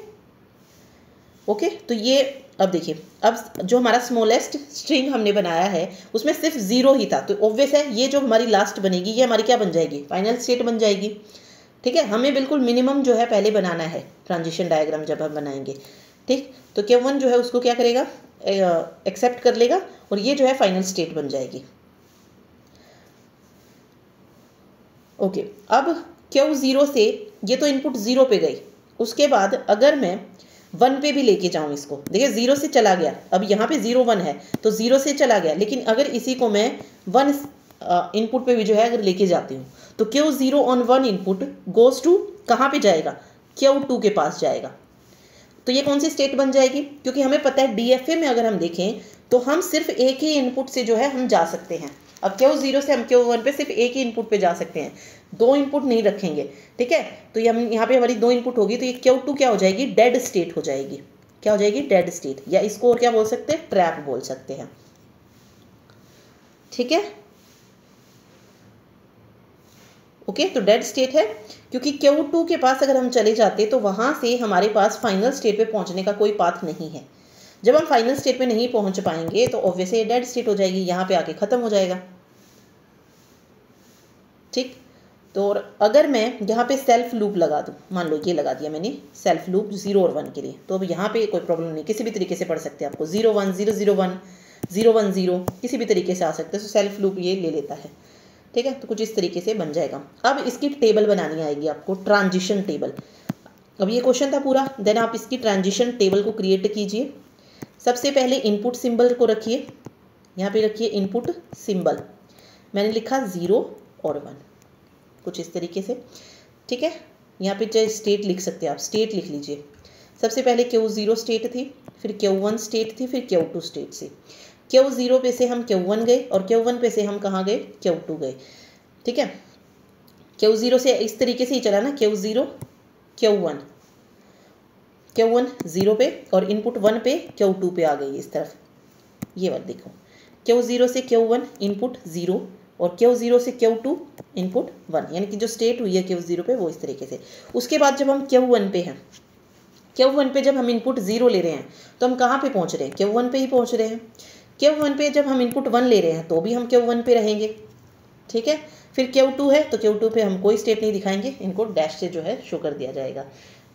ओके। तो ये अब देखिए, अब जो हमारा स्मॉलेस्ट स्ट्रिंग हमने बनाया है उसमें सिर्फ 0 ही था, तो ऑब्वियस है ये जो हमारी लास्ट बनेगी ये हमारी क्या बन जाएगी, फाइनल स्टेट बन जाएगी। ठीक है, हमें बिल्कुल मिनिमम जो है पहले बनाना है ट्रांजिशन डायग्राम जब हम बनाएंगे। ठीक, तो Q1 जो है उसको क्या करेगा, एक्सेप्ट कर लेगा और ये जो है फाइनल स्टेट बन जाएगी। ओके, अब Q0 से ये तो इनपुट 0 पे गई, उसके बाद अगर मैं 1 पे भी लेके जाऊँ इसको, देखिए 0 से चला गया, अब यहाँ पे 0 1 है तो 0 से चला गया, लेकिन अगर इसी को मैं 1 इनपुट पे भी जो है अगर लेके जाती हूँ तो Q0 on 1 input goes to कहाँ पे जाएगा, Q2 के पास जाएगा। तो ये कौन सी स्टेट बन जाएगी, क्योंकि हमें पता है डीएफए में अगर हम देखें तो हम सिर्फ एक ही इनपुट से जो है हम जा सकते हैं। अब Q0 से हम Q1 पे सिर्फ एक ही इनपुट पे जा सकते हैं, 2 इनपुट नहीं रखेंगे। ठीक है, तो ये हम यहाँ पे हमारी 2 इनपुट होगी, तो ये Q2 क्या हो जाएगी, डेड स्टेट हो जाएगी। क्या हो जाएगी, डेड स्टेट, या इसको और क्या बोल सकते हैं, ट्रैप बोल सकते हैं। ठीक है, ओके, तो डेड स्टेट है, क्योंकि Q2 के पास अगर हम चले जाते तो वहाँ से हमारे पास फाइनल स्टेट पे पहुँचने का कोई पाथ नहीं है। जब हम फाइनल स्टेट पे नहीं पहुँच पाएंगे तो ऑब्वियसली डेड स्टेट हो जाएगी, यहाँ पे आके ख़त्म हो जाएगा। ठीक, तो अगर मैं यहाँ पे सेल्फ लूप लगा दूँ, मान लो ये लगा दिया मैंने सेल्फ लूप 0 और 1 के लिए, तो अब यहाँ पे कोई प्रॉब्लम नहीं, किसी भी तरीके से पढ़ सकते हैं आपको, 0 1 0 0 1 0 1 0 किसी भी तरीके से आ सकते हैं। तो सेल्फ लूप ये ले लेता है। ठीक है, तो कुछ इस तरीके से बन जाएगा। अब इसकी टेबल बनानी आएगी आपको, ट्रांजिशन टेबल। अब ये क्वेश्चन था पूरा, देन आप इसकी ट्रांजिशन टेबल को क्रिएट कीजिए। सबसे पहले इनपुट सिंबल को रखिए, यहाँ पे रखिए इनपुट सिंबल, मैंने लिखा 0 और 1, कुछ इस तरीके से। ठीक है, यहाँ पे चाहे स्टेट लिख सकते हैं आप, स्टेट लिख लीजिए। सबसे पहले Q0 स्टेट थी, फिर Q1 स्टेट थी, फिर Q2 स्टेट से। Q0 पे से हम Q1 गए और Q1 पे से हम कहाँ गए, Q2 गए। ठीक है, Q0 से इस तरीके से ही चला ना, Q0 Q1 Q1 0 पे और इनपुट 1 पे Q2 पे आ गई इस तरफ। ये बात देखो, Q0 से Q1 इनपुट 0 और Q0 से Q2 इनपुट 1, यानी कि जो स्टेट हुई है Q0 पे वो इस तरीके से। उसके बाद जब हम Q1 पे हैं, Q1 पे जब हम इनपुट 0 ले रहे हैं तो हम कहाँ पे पहुँच रहे हैं, Q1 पे ही पहुँच रहे हैं। Q1 पे जब हम इनपुट 1 ले रहे हैं तो भी हम Q1 पे रहेंगे। ठीक है, फिर Q2 है तो Q2 पे हम कोई स्टेप नहीं दिखाएंगे, इनको डैश से जो है शो कर दिया जाएगा।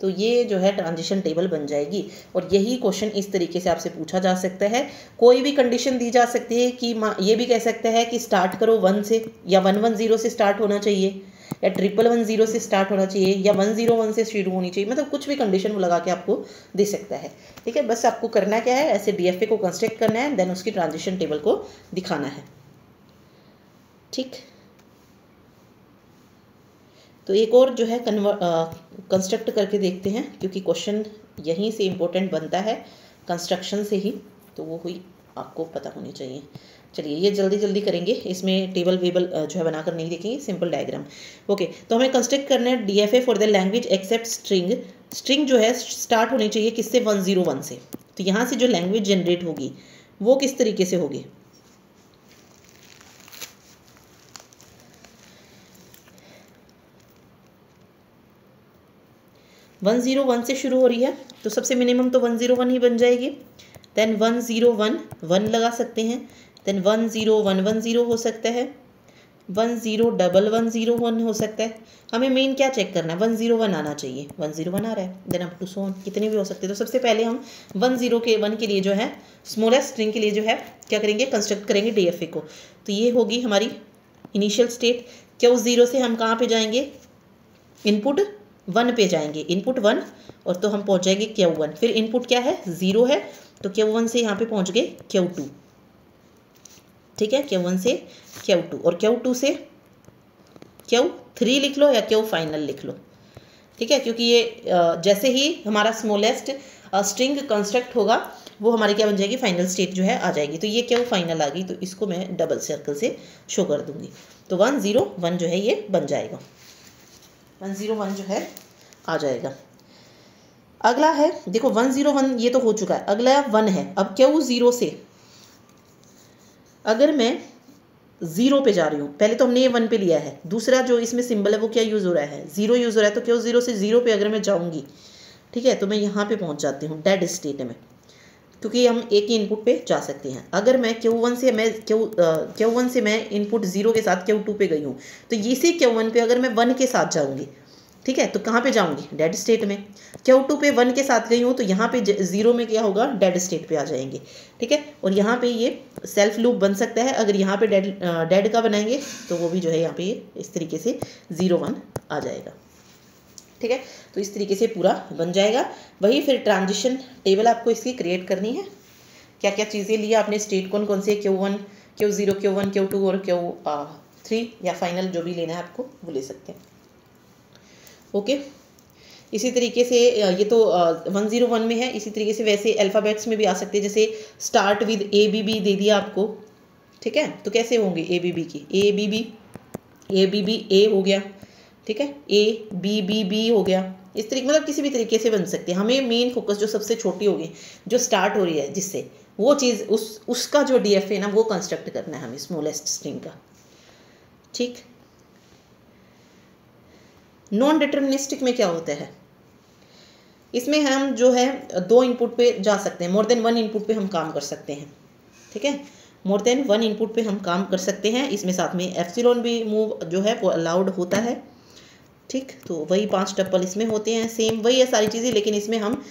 तो ये जो है ट्रांजिशन टेबल बन जाएगी, और यही क्वेश्चन इस तरीके से आपसे पूछा जा सकता है। कोई भी कंडीशन दी जा सकती है कि ये भी कह सकता है कि स्टार्ट करो 1 से, या 1 1 0 से स्टार्ट होना चाहिए, या 1 1 1 0 से स्टार्ट होना चाहिए, या 1 0 1 से शुरू होनी चाहिए, मतलब कुछ भी कंडीशन वो लगा के आपको दे सकता है। ठीक है, बस आपको करना क्या है, ऐसे डीएफए को कंस्ट्रक्ट करना है, देन उसकी ट्रांजिशन टेबल को दिखाना है। ठीक, तो एक और जो है कंस्ट्रक्ट करके देखते हैं, क्योंकि क्वेश्चन यहीं से इम्पोर्टेंट बनता है, कंस्ट्रक्शन से ही, तो वो हुई आपको पता होनी चाहिए। चलिए ये जल्दी जल्दी करेंगे, इसमें टेबल वेबल जो है बनाकर नहीं देखेंगे, सिंपल डायग्राम। ओके, तो हमें कंस्ट्रक्ट करना है DFA for the language accept string. String जो है स्टार्ट होनी चाहिए किससे, 101 से। तो यहाँ से जो लैंग्वेज जनरेट होगी वो किस तरीके से होगी, 101 से शुरू हो रही है, तो सबसे मिनिमम तो 101 ही बन जाएगी। देन 101 1 लगा सकते हैं, देन 10110 हो सकता है, 101101 हो सकता है। हमें मेन क्या चेक करना है, 101 आना चाहिए, 101 आ रहा है, then up to so on, कितने भी हो सकते हैं। तो सबसे पहले हम 101 के लिए जो है स्मॉलेस्ट स्ट्रिंग के लिए जो है क्या करेंगे, कंस्ट्रक्ट करेंगे डीएफए को। तो ये होगी हमारी इनिशियल स्टेट। Q0 से हम कहाँ पे जाएंगे, इनपुट 1 पे जाएंगे, इनपुट 1, और तो हम पहुँच जाएंगे Q1। फिर इनपुट क्या है, 0 है, तो Q1 से यहाँ पे पहुँच गए Q2, ठीक है, Q1 से Q2, और Q2 से Q3 लिख लो या Q फाइनल लिख लो, ठीक है, क्योंकि ये जैसे ही हमारा स्मॉलेस्ट स्ट्रिंग कंस्ट्रक्ट होगा वो हमारी क्या बन जाएगी, फाइनल स्टेट जो है आ जाएगी। तो ये Q फाइनल आ गई, तो इसको मैं डबल सर्कल से शो कर दूंगी। तो 101 जो है ये बन जाएगा, 101 जो है आ जाएगा। अगला है देखो 101 ये तो हो चुका है, अगला 1 है। अब Q0 से अगर मैं 0 पे जा रही हूँ, पहले तो हमने ये 1 पे लिया है, दूसरा जो इसमें सिंबल है वो क्या यूज़ हो रहा है, 0 यूज़ हो रहा है। तो Q0 से 0 पे अगर मैं जाऊँगी, ठीक है, तो मैं यहाँ पे पहुँच जाती हूँ डेड स्टेट में, क्योंकि हम एक ही इनपुट पे जा सकते हैं। अगर मैं Q1 से मैं इनपुट 0 के साथ Q2 पे गई हूँ, तो इसी Q1 पे अगर मैं 1 के साथ जाऊँगी, ठीक है, तो कहाँ पे जाऊँगी, डेड स्टेट में। Q2 पे 1 के साथ गई हूँ, तो यहाँ पे 0 में क्या होगा, डेड स्टेट पे आ जाएंगे, ठीक है। और यहाँ पे ये सेल्फ लूप बन सकता है, अगर यहाँ पे डेड का बनाएंगे तो वो भी जो है यहाँ पे इस तरीके से 0 1 आ जाएगा, ठीक है। तो इस तरीके से पूरा बन जाएगा। वही फिर ट्रांजिशन टेबल आपको इसकी क्रिएट करनी है, क्या क्या चीज़ें लिया आपने, स्टेट कौन कौन से, Q1 Q0 Q1 Q2 और Q3, या फाइनल जो भी लेना है आपको वो ले सकते हैं, ओके। इसी तरीके से ये तो 101 में है, इसी तरीके से वैसे अल्फ़ाबेट्स में भी आ सकते हैं, जैसे स्टार्ट विद ABB दे दिया आपको, ठीक है। तो कैसे होंगे ABB की, ABB A हो गया, ठीक है, ABBB हो गया, इस तरीके मतलब किसी भी तरीके से बन सकते हैं। हमें मेन फोकस जो सबसे छोटी होगी, जो स्टार्ट हो रही है जिससे, वो चीज़ उसका जो DFA ना वो कंस्ट्रक्ट करना है हमें, स्मॉलेस्ट स्ट्रिंग का, ठीक। नॉन डिटर्मिनिस्टिक में क्या होता है, इसमें हम जो है 2 इनपुट पे जा सकते हैं, मोर देन 1 इनपुट पे हम काम कर सकते हैं, ठीक है, मोर देन 1 इनपुट पे हम काम कर सकते हैं। इसमें साथ में एप्सिलॉन भी मूव जो है वो अलाउड होता है, ठीक। तो वही 5 टप्पल इसमें होते हैं, सेम वही है सारी चीज़ें, लेकिन इसमें हम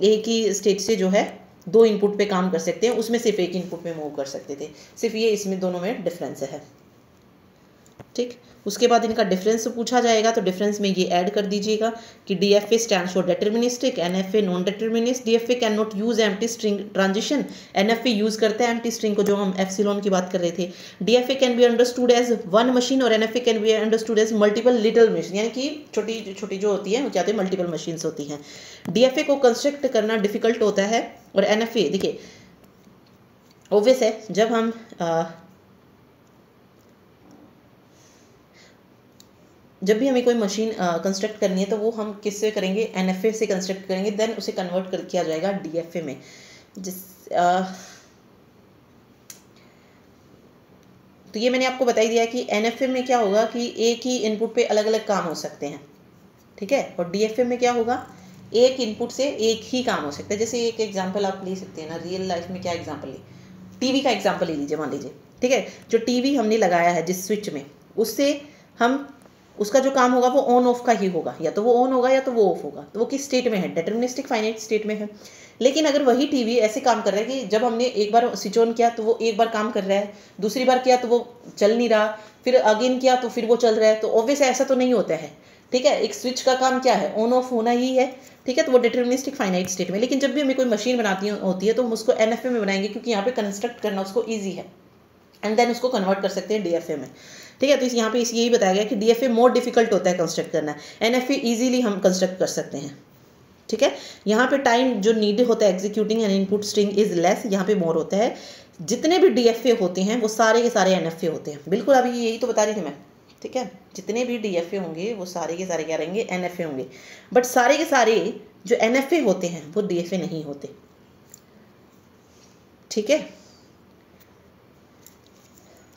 एक ही स्टेट से जो है 2 इनपुट पे काम कर सकते हैं, उसमें सिर्फ एक इनपुट पे मूव कर सकते थे, सिर्फ ये इसमें दोनों में डिफरेंस है, ठीक। उसके बाद इनका डिफरेंस पूछा जाएगा, तो डिफरेंस में ये ऐड कर दीजिएगा कि DFA stands for deterministic, NFA non determinist, DFA can not use empty string transition, NFA use करता है एम्प्टी स्ट्रिंग को, जो हम एप्सिलॉन की बात कर रहे थे। DFA can be understood as 1 machine और NFA can be understood as multiple little machine, यानी कि छोटी छोटी जो होती है वो क्या होती है, मल्टीपल मशीन्स होती हैं। DFA को कंस्ट्रक्ट करना डिफिकल्ट होता है, और NFA देखिए ऑब्वियस है, जब हम जब भी हमें कोई मशीन कंस्ट्रक्ट करनी है, तो वो हम किससे करेंगे, NFA से कंस्ट्रक्ट करेंगे, देन उसे कन्वर्ट कर किया जाएगा DFA में। तो ये मैंने आपको बता ही दिया कि NFA में क्या होगा कि एक ही इनपुट पे अलग अलग काम हो सकते हैं, ठीक है, और DFA में क्या होगा, एक इनपुट से एक ही काम हो सकता है। जैसे एक एग्जाम्पल आप ले सकते हैं ना, रियल लाइफ में क्या एग्जाम्पल ले, टीवी का एग्जाम्पल ले लीजिए, मान लीजिए, ठीक है, जो टीवी हमने लगाया है जिस स्विच में, उससे हम उसका जो काम होगा वो ऑन ऑफ का ही होगा, या तो वो ऑन होगा या तो वो ऑफ होगा। तो वो किस स्टेट में है, डिटर्मिनिस्टिक फाइनाइट स्टेट में है। लेकिन अगर वही टीवी ऐसे काम कर रहा है कि जब हमने एक बार स्विच ऑन किया तो वो एक बार काम कर रहा है, दूसरी बार किया तो वो चल नहीं रहा, फिर अगेन किया तो फिर वो चल रहा है, तो ऑब्वियस ऐसा तो नहीं होता है, ठीक है। एक स्विच का काम क्या है, ऑन ऑफ होना ही है, ठीक है। तो वो डिटर्मिनिस्टिक फाइनाइट स्टेट में। लेकिन जब भी हमें कोई मशीन बनाती होती है तो हम उसको NFA में बनाएंगे, क्योंकि यहाँ पे कंस्ट्रक्ट करना उसको ईजी है, एंड देन उसको कन्वर्ट कर सकते हैं DFA में, ठीक है। तो यहाँ पे यही बताया गया कि DFA मोर डिफिकल्ट होता है कंस्ट्रक्ट करना, NFA इजीली हम कंस्ट्रक्ट कर सकते हैं, ठीक है। यहाँ पे टाइम जो नीड होता है executing N input string is less, यहाँ पे मोर होता है। जितने भी DFA होते हैं वो सारे के सारे NFA होते हैं, बिल्कुल अभी यही तो बता रही थी मैं, ठीक है। जितने भी DFA होंगे वो सारे के सारे क्या रहेंगे, NFA होंगे, बट सारे के सारे जो NFA होते हैं वो DFA नहीं होते, ठीक है।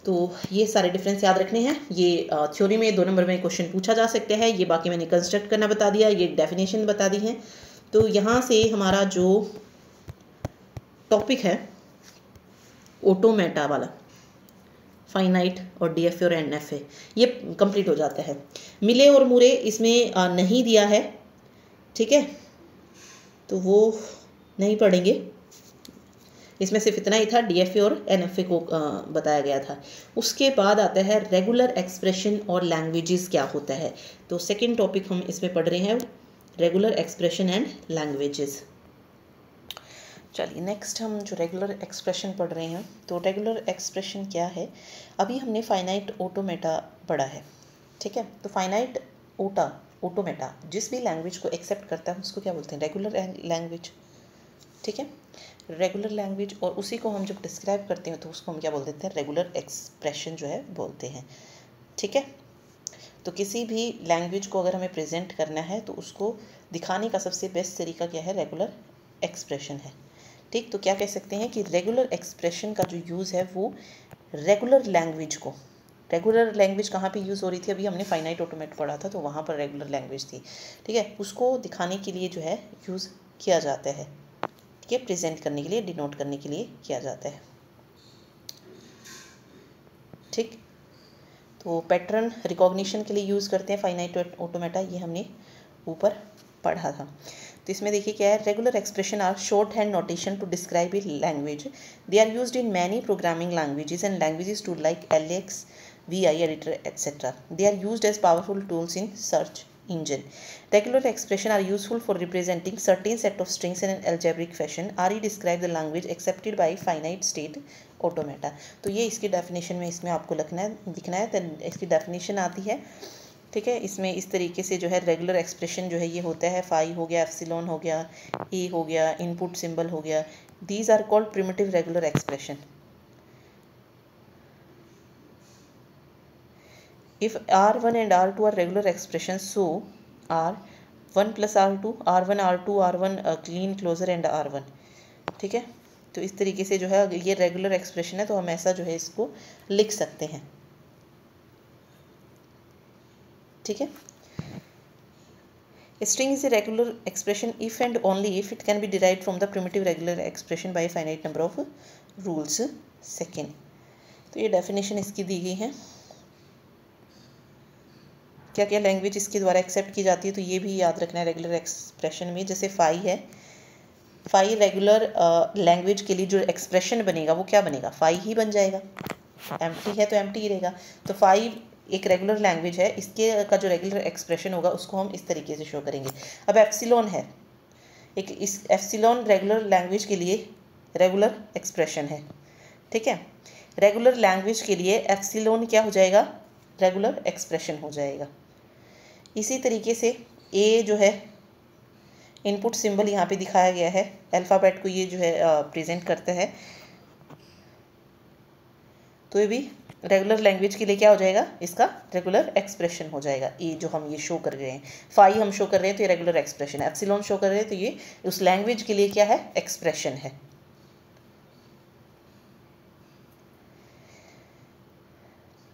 तो ये सारे डिफरेंस याद रखने हैं। ये थ्योरी में 2 नंबर में क्वेश्चन पूछा जा सकता है। ये बाकी मैंने कंस्ट्रक्ट करना बता दिया, ये डेफिनेशन बता दी है। तो यहाँ से हमारा जो टॉपिक है ऑटोमेटा वाला, फाइनाइट और डीएफए और एनएफए ये कंप्लीट हो जाता है। मिले और मुरे इसमें नहीं दिया है, ठीक है, तो वो नहीं पढ़ेंगे। इसमें सिर्फ इतना ही था, डीएफए और एनएफए को बताया गया था। उसके बाद आता है रेगुलर एक्सप्रेशन और लैंग्वेजेस क्या होता है। तो सेकंड टॉपिक हम इसमें पढ़ रहे हैं, रेगुलर एक्सप्रेशन एंड लैंग्वेजेस। चलिए नेक्स्ट हम जो रेगुलर एक्सप्रेशन पढ़ रहे हैं, तो रेगुलर एक्सप्रेशन क्या है। अभी हमने फाइनाइट ऑटोमेटा पढ़ा है, ठीक है। तो फाइनाइट ऑटोमेटा जिस भी लैंग्वेज को एक्सेप्ट करता है उसको क्या बोलते हैं, रेगुलर लैंग्वेज, ठीक है, रेगुलर लैंग्वेज। और उसी को हम जब डिस्क्राइब करते हैं तो उसको हम क्या बोल देते हैं, रेगुलर एक्सप्रेशन जो है बोलते हैं, ठीक है। तो किसी भी लैंग्वेज को अगर हमें प्रेजेंट करना है तो उसको दिखाने का सबसे बेस्ट तरीका क्या है, रेगुलर एक्सप्रेशन है, ठीक। तो क्या कह सकते हैं कि रेगुलर एक्सप्रेशन का जो यूज़ है वो रेगुलर लैंग्वेज को, रेगुलर लैंग्वेज कहाँ पे यूज़ हो रही थी, अभी हमने फाइनाइट ऑटोमेट पढ़ा था तो वहाँ पर रेगुलर लैंग्वेज थी, ठीक है, उसको दिखाने के लिए जो है यूज़ किया जाता है, ठीक है, प्रेजेंट करने के लिए, डिनोट करने के लिए किया जाता है, ठीक। तो पैटर्न रिकॉग्निशन के लिए यूज़ करते हैं फाइनाइट ऑटोमेटा, ये हमने ऊपर पढ़ा था। तो इसमें देखिए क्या है, regular expression are short hand notation to describe a language. They are used in many programming languages and languages to like LX, VI editor, etc. They are used as powerful tools in search engine. Regular expression are useful for representing certain set of strings in an algebraic fashion. RE describe the language accepted by finite state automata. तो ये इसकी definition में इसमें आपको लिखना है। तो इसकी डेफिनेशन आती है, ठीक है। इसमें इस तरीके से जो है रेगुलर एक्सप्रेशन जो है ये होता है, फाई हो गया, एप्सिलॉन हो गया, ए हो गया, इनपुट सिंबल हो गया, these are called primitive regular expression. If R1 and R2 are regular expressions, so R1 plus R2, R1, R2, R1 clean closure and R1, ठीक है। तो इस तरीके से जो है ये रेगुलर एक्सप्रेशन है तो हम ऐसा जो है इसको लिख सकते हैं, ठीक है। A string is a regular expression if and only if it can be derived from the primitive regular expression by a finite number of rules. Second, तो ये डेफिनेशन इसकी दी गई है, क्या क्या लैंग्वेज इसके द्वारा एक्सेप्ट की जाती है, तो ये भी याद रखना है रेगुलर एक्सप्रेशन में। जैसे फाई है, फाई रेगुलर लैंग्वेज के लिए जो एक्सप्रेशन बनेगा वो क्या बनेगा, फाई ही बन जाएगा, एम्प्टी है तो एम्प्टी ही रहेगा। तो फाई एक रेगुलर लैंग्वेज है, इसके का जो रेगुलर एक्सप्रेशन होगा उसको हम इस तरीके से शो करेंगे। अब एप्सिलॉन है, एक इस एप्सिलॉन रेगुलर लैंग्वेज के लिए रेगुलर एक्सप्रेशन है, ठीक है। रेगुलर लैंग्वेज के लिए एप्सिलॉन क्या हो जाएगा, रेगुलर एक्सप्रेशन हो जाएगा। इसी तरीके से ए जो है इनपुट सिंबल यहाँ पे दिखाया गया है, अल्फ़ाबेट को ये जो है प्रेजेंट करता है, तो ये भी रेगुलर लैंग्वेज के लिए क्या हो जाएगा, इसका रेगुलर एक्सप्रेशन हो जाएगा। ए जो हम ये शो कर रहे हैं, फाई हम शो कर रहे हैं तो ये रेगुलर एक्सप्रेशन है, एप्सिलॉन शो कर रहे हैं तो ये उस लैंग्वेज के लिए क्या है, एक्सप्रेशन है,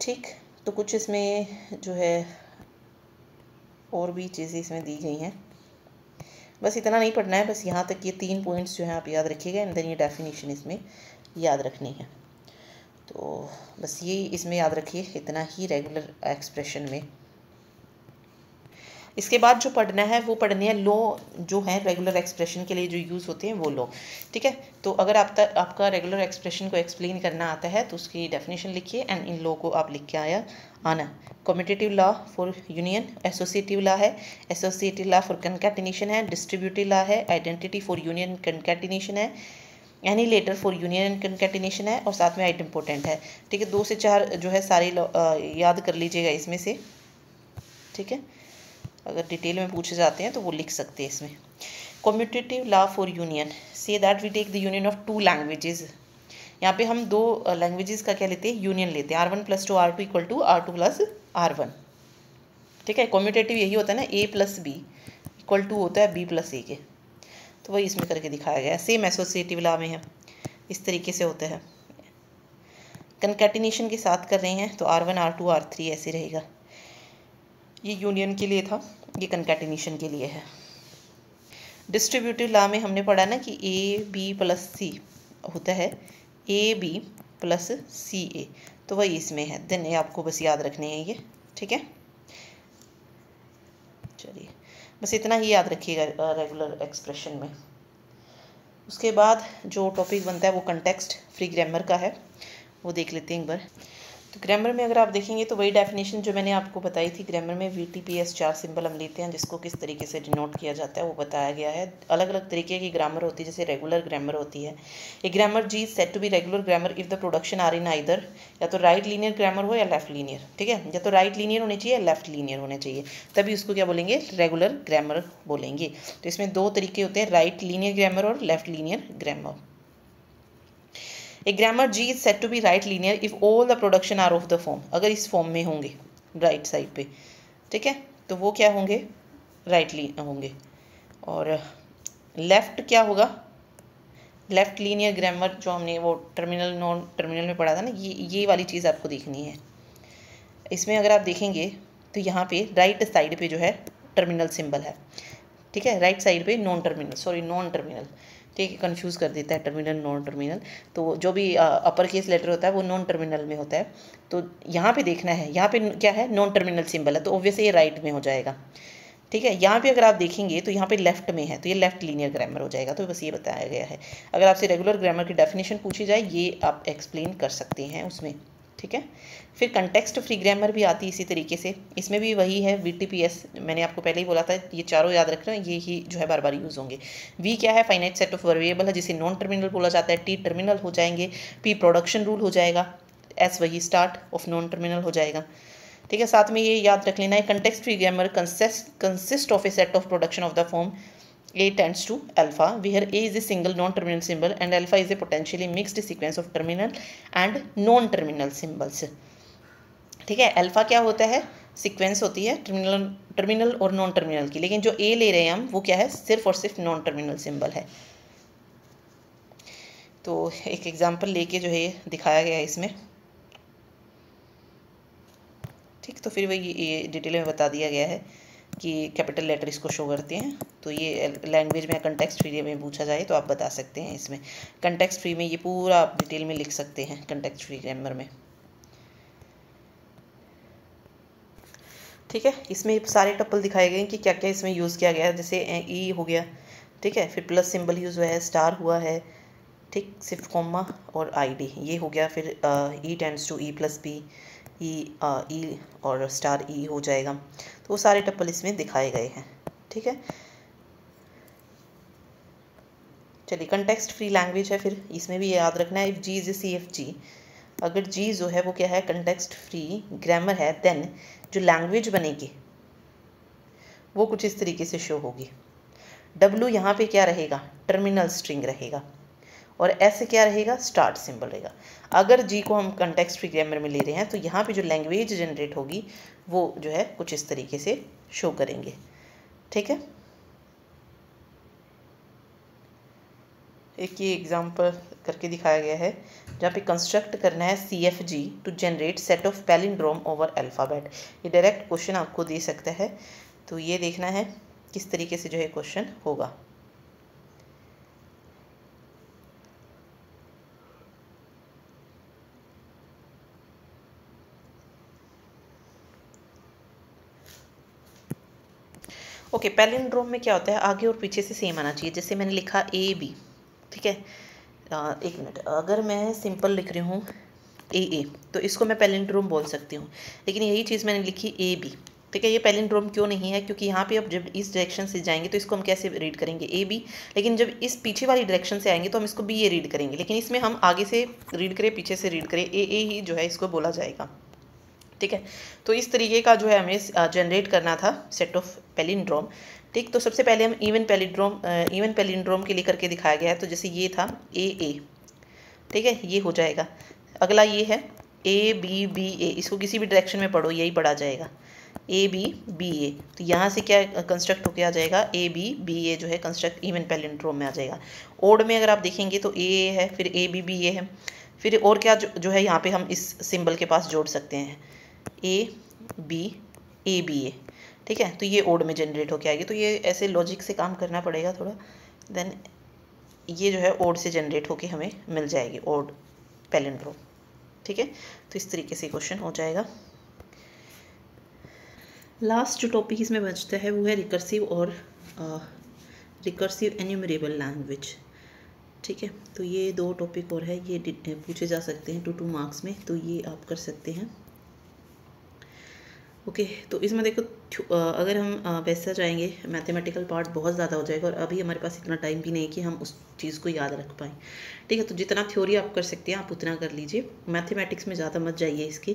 ठीक। तो कुछ इसमें जो है और भी चीज़ें इसमें दी गई हैं, बस इतना नहीं पढ़ना है, बस यहाँ तक ये 3 पॉइंट्स जो हैं आप याद रखिएगा एंड देन ये डेफिनेशन इसमें याद रखनी है। तो बस ये इसमें याद रखिए, इतना ही रेगुलर एक्सप्रेशन में। इसके बाद जो पढ़ना है वो पढ़ने हैं लॉ जो है रेगुलर एक्सप्रेशन के लिए जो यूज़ होते हैं वो लॉ, ठीक है। तो अगर आपका रेगुलर एक्सप्रेशन को एक्सप्लेन करना आता है तो उसकी डेफिनेशन लिखिए एंड इन लॉ को आप लिख के आना। Commutative law for union, associative law है, एसोसिएटिव लॉ फॉर कंकैटिनेशन है, डिस्ट्रीब्यूटिव लॉ है, आइडेंटिटी फॉर यूनियन कंकैटिनेशन है, एनीलेटर फॉर यूनियन एंड कंकैटिनेशन है, और साथ में आइडेम्पोटेंट है, ठीक है। 2 से 4 जो है सारे याद कर लीजिएगा इसमें से, ठीक है। अगर डिटेल में पूछे जाते हैं तो वो लिख सकते हैं इसमें। Commutative law for union, says that we take the union of 2 languages. यहाँ पे हम 2 लैंग्वेजेस का क्या लेते हैं, यूनियन लेते हैं। R1 + 2 R2 = R2 + R1, ठीक है। कम्यूटेटिव यही होता है ना, A + B = होता है B + A के, तो वही इसमें करके दिखाया गया है। सेम एसोसिएटिव लॉ में है, इस तरीके से होता है। कंकैटिनेशन के साथ कर रहे हैं तो R1 R2 R3 ऐसे रहेगा। ये यूनियन के लिए था, ये कंकैटिनेशन के लिए है। डिस्ट्रीब्यूटिव लॉ में हमने पढ़ा ना कि A B + C होता है, A B प्लस सी ए, तो वही इसमें है। देन ये आपको बस याद रखने हैं ये, ठीक है। चलिए बस इतना ही याद रखिएगा रेगुलर एक्सप्रेशन में। उसके बाद जो टॉपिक बनता है वो कंटेक्स्ट फ्री ग्रामर का है, वो देख लेते हैं एक बार। तो ग्रामर में अगर आप देखेंगे तो वही डेफिनेशन जो मैंने आपको बताई थी, ग्रामर में VTPS 4 सिंबल हम लेते हैं जिसको किस तरीके से डिनोट किया जाता है वो बताया गया है। अलग अलग तरीके की ग्रामर होती है, जैसे रेगुलर ग्रामर होती है। A grammar G is said to be regular grammar if the production are in either, या तो राइट लीनियर ग्रामर हो या लेफ्ट लीनियर, ठीक है। या तो राइट लीनियर होने चाहिए या लेफ्ट लीनियर होने चाहिए, तभी उसको क्या बोलेंगे, रेगुलर ग्रामर बोलेंगे। तो इसमें दो तरीके होते हैं, राइट लीनियर ग्रामर और left linear grammar. A grammar G is set to be right linear if all the production are of the form, अगर इस फॉर्म में होंगे राइट साइड पे, ठीक है, तो वो क्या होंगे, राइट होंगे। और लेफ्ट क्या होगा, लेफ्ट लीनियर ग्रामर जो हमने वो टर्मिनल नॉन टर्मिनल में पढ़ा था ना, ये वाली चीज़ आपको देखनी है। इसमें अगर आप देखेंगे तो यहाँ पे राइट साइड पे जो है टर्मिनल सिंबल है, ठीक है, राइट साइड पे नॉन टर्मिनल, ठीक है, कंफ्यूज कर देता है टर्मिनल नॉन टर्मिनल। तो जो भी अपर केस लेटर होता है वो नॉन टर्मिनल में होता है। तो यहाँ पे देखना है, यहाँ पे क्या है, नॉन टर्मिनल सिंबल है, तो ऑब्वियसली ये राइट में हो जाएगा, ठीक है। यहाँ पे अगर आप देखेंगे तो यहाँ पे लेफ्ट में है, तो ये लेफ्ट लीनियर ग्रामर हो जाएगा। तो बस ये बताया गया है। अगर आपसे रेगुलर ग्रामर की डेफिनेशन पूछी जाए, ये आप एक्सप्लेन कर सकते हैं उसमें, ठीक है। फिर कंटेक्स्ट फ्री ग्रामर भी आती है इसी तरीके से, इसमें भी वही है VTPS, मैंने आपको पहले ही बोला था, ये चारों याद रख रहे हैं, ये ही जो है बार बार यूज़ होंगे। V क्या है, फाइनाइट सेट ऑफ वेरिएबल है जिसे नॉन टर्मिनल बोला जाता है। T टर्मिनल हो जाएंगे, P प्रोडक्शन रूल हो जाएगा, S वही स्टार्ट ऑफ नॉन टर्मिनल हो जाएगा, ठीक है। साथ में ये याद रख लेना है, context free grammar consist of A set of production of the form A tends to alpha, where A is a single non-terminal symbol and alpha is a potentially mixed sequence of terminal and non-terminal symbols, ठीक है। Alpha क्या होता है, sequence होती है terminal और non terminal की, लेकिन जो ए ले रहे हैं हम वो क्या है, सिर्फ और सिर्फ नॉन टर्मिनल सिंबल है। तो एक एग्जांपल लेके जो है दिखाया गया है इसमें, ठीक। तो फिर वही ये डिटेल में बता दिया गया है कि कैपिटल लेटर इसको शो करते हैं। तो ये लैंग्वेज में कंटेक्स्ट फ्री में पूछा जाए तो आप बता सकते हैं, इसमें कंटेक्स्ट फ्री में ये पूरा आप डिटेल में लिख सकते हैं कंटेक्स्ट फ्री ग्रामर में, ठीक है। इसमें सारे टप्पल दिखाए गए हैं कि क्या क्या इसमें यूज़ किया गया है। जैसे ई हो गया, ठीक है, फिर प्लस सिंबल यूज़ हुआ है, स्टार हुआ है, ठीक, सिर्फ कॉमा और ID ये हो गया। फिर E tends to E plus B, E और स्टार E हो जाएगा। तो वो सारे टप्पल इसमें दिखाए गए हैं, ठीक है। चलिए कंटेक्स्ट फ्री लैंग्वेज है, फिर इसमें भी याद रखना है, इफ़ G इज़ CFG, अगर G जो है वो क्या है, कंटेक्स्ट फ्री ग्रामर है, देन जो लैंग्वेज बनेगी वो कुछ इस तरीके से शो होगी। W यहाँ पे क्या रहेगा, टर्मिनल स्ट्रिंग रहेगा, और S क्या रहेगा, स्टार्ट सिंबल रहेगा। अगर G को हम कंटेक्स्ट फ्री ग्रामर में ले रहे हैं तो यहाँ पे जो लैंग्वेज जनरेट होगी वो जो है कुछ इस तरीके से शो करेंगे, ठीक है। एक ये एग्जांपल करके दिखाया गया है जहाँ पे कंस्ट्रक्ट करना है CFG to generate set of palindrome over alphabet. ये डायरेक्ट क्वेश्चन आपको दे सकता है, तो ये देखना है किस तरीके से जो है क्वेश्चन होगा। ओके, पैलिंड्रोम में क्या होता है, आगे और पीछे से सेम आना चाहिए। जैसे मैंने लिखा AB, ठीक है, एक मिनट, अगर मैं सिंपल लिख रही हूँ AA तो इसको मैं पैलिंड्रोम बोल सकती हूँ, लेकिन यही चीज़ मैंने लिखी AB, ठीक है। ये पैलिंड्रोम क्यों नहीं है, क्योंकि यहाँ पे अब जब इस डायरेक्शन से जाएंगे तो इसको हम कैसे रीड करेंगे, AB, लेकिन जब इस पीछे वाली डायरेक्शन से आएंगे तो हम इसको BA रीड करेंगे। लेकिन इसमें हम आगे से रीड करें पीछे से रीड करें, AA ही जो है इसको बोला जाएगा, ठीक है। तो इस तरीके का जो है हमें जनरेट करना था सेट ऑफ पैलिंड्रोम, ठीक। तो सबसे पहले हम इवन पैलिंड्रोम के लिए करके दिखाया गया है। तो जैसे ये था AA, ठीक है, ये हो जाएगा। अगला ये है ABBA, इसको किसी भी डायरेक्शन में पढ़ो यही पढ़ा जाएगा, ABBA। तो यहाँ से क्या कंस्ट्रक्ट होके आ जाएगा, ABBA जो है कंस्ट्रक्ट इवन पैलिंड्रोम में आ जाएगा। ओड में अगर आप देखेंगे तो AA है, फिर ABBA है, फिर और क्या जो है यहाँ पे हम इस सिंबल के पास जोड़ सकते हैं, ABA, ठीक है। तो ये ओड में जनरेट होके आएगी। तो ये ऐसे लॉजिक से काम करना पड़ेगा थोड़ा, देन ये जो है ओड से जनरेट होके हमें मिल जाएगी ओड पैलिंड्रोम। ठीक है, तो इस तरीके से क्वेश्चन हो जाएगा। लास्ट जो टॉपिक इसमें बचता है वो है रिकर्सिव और रिकर्सिव एन्यूमरेबल लैंग्वेज। ठीक है, तो ये 2 टॉपिक और है, ये पूछे जा सकते हैं 2 मार्क्स में, तो ये आप कर सकते हैं। ओके, तो इसमें देखो अगर हम वैसा जाएंगे मैथमेटिकल पार्ट बहुत ज़्यादा हो जाएगा और अभी हमारे पास इतना टाइम भी नहीं है कि हम उस चीज़ को याद रख पाएँ। ठीक है, तो जितना थ्योरी आप कर सकते हैं आप उतना कर लीजिए, मैथमेटिक्स में ज़्यादा मत जाइए इसकी,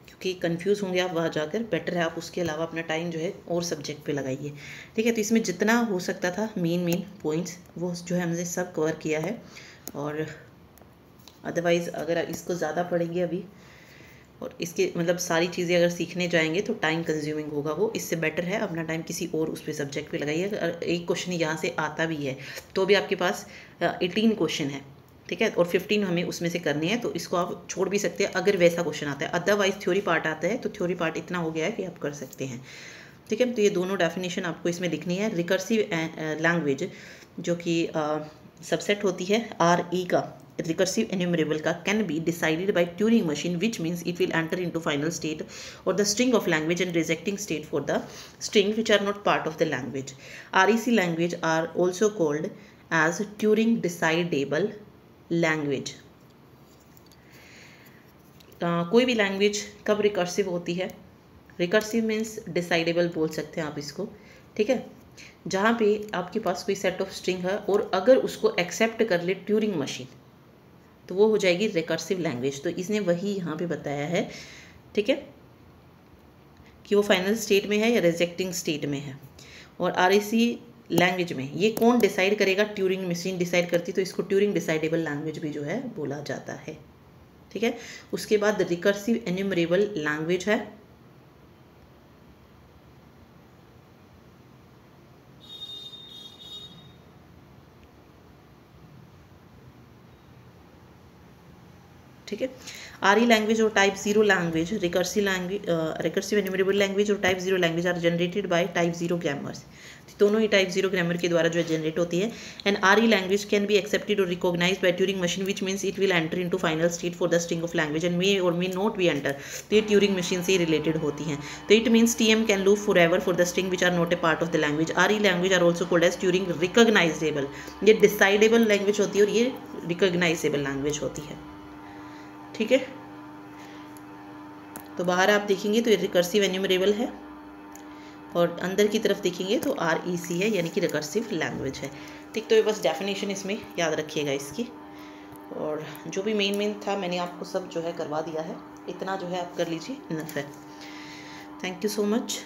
क्योंकि कंफ्यूज होंगे आप वहाँ जाकर। बेटर है आप उसके अलावा अपना टाइम जो है और सब्जेक्ट पे लगाइए। ठीक है, तो इसमें जितना हो सकता था मेन पॉइंट्स वो जो है हमने सब कवर किया है, और अदरवाइज़ अगर इसको ज़्यादा पढ़ेंगे अभी और इसके मतलब सारी चीज़ें अगर सीखने जाएंगे तो टाइम कंज्यूमिंग होगा वो, इससे बेटर है अपना टाइम किसी और उस पर सब्जेक्ट पे लगाइए। अगर एक क्वेश्चन यहाँ से आता भी है तो भी आपके पास 18 क्वेश्चन है, ठीक है, और 15 हमें उसमें से करने हैं, तो इसको आप छोड़ भी सकते हैं अगर वैसा क्वेश्चन आता है। अदरवाइज थ्योरी पार्ट आता है तो थ्योरी पार्ट इतना हो गया है कि आप कर सकते हैं। ठीक है, तो ये दोनों डेफिनेशन आपको इसमें लिखनी है। रिकर्सिव लैंग्वेज जो कि सबसेट होती है RE का, रिकर्सिव एन्यूमरेबल का, can be decided by Turing machine, which means it will enter into final state और the string of language and rejecting state for the string which are not part of the language. REC language are also called as Turing decidable language. कोई भी language कब recursive होती है? Recursive means decidable बोल सकते हैं आप इसको। ठीक है, जहाँ पे आपके पास कोई सेट ऑफ स्ट्रिंग है और अगर उसको एक्सेप्ट कर ले ट्यूरिंग मशीन तो वो हो जाएगी रिकर्सिव लैंग्वेज। तो इसने वही यहाँ पे बताया है, ठीक है, कि वो फाइनल स्टेट में है या रिजेक्टिंग स्टेट में है। और REC लैंग्वेज में ये कौन डिसाइड करेगा? ट्यूरिंग मशीन डिसाइड करती, तो इसको ट्यूरिंग डिसाइडेबल लैंग्वेज भी जो है बोला जाता है। ठीक है, उसके बाद रिकर्सिव एन्यूमरेबल लैंग्वेज है, ठीक है। RE लैंग्वेज और type 0 language, recursive enumerable language और type 0 language are generated by type 0 grammars. दोनों ही टाइप 0 ग्रामर के द्वारा जो है जनरेट होती है। And RE language can be accepted और recognized by Turing machine, which means it will enter into final state for the string of language and may और मे नॉट बी एंटर। तो ये ट्यूरिंग मशीन से related होती हैं। तो it means TM can loop forever for the string which are not a part of the language. RE language are also called as Turing recognisable. ये decidable language होती है और ये recognisable language होती है। ठीक है, तो बाहर आप देखेंगे तो ये रिकर्सिव एन्यूमरेबल है और अंदर की तरफ देखेंगे तो REC है, यानी कि रिकर्सिव लैंग्वेज है। ठीक, तो ये बस डेफिनेशन इसमें याद रखिएगा इसकी, और जो भी मेन था मैंने आपको सब जो है करवा दिया है, इतना जो है आप कर लीजिए, इनफ है। Thank you so much.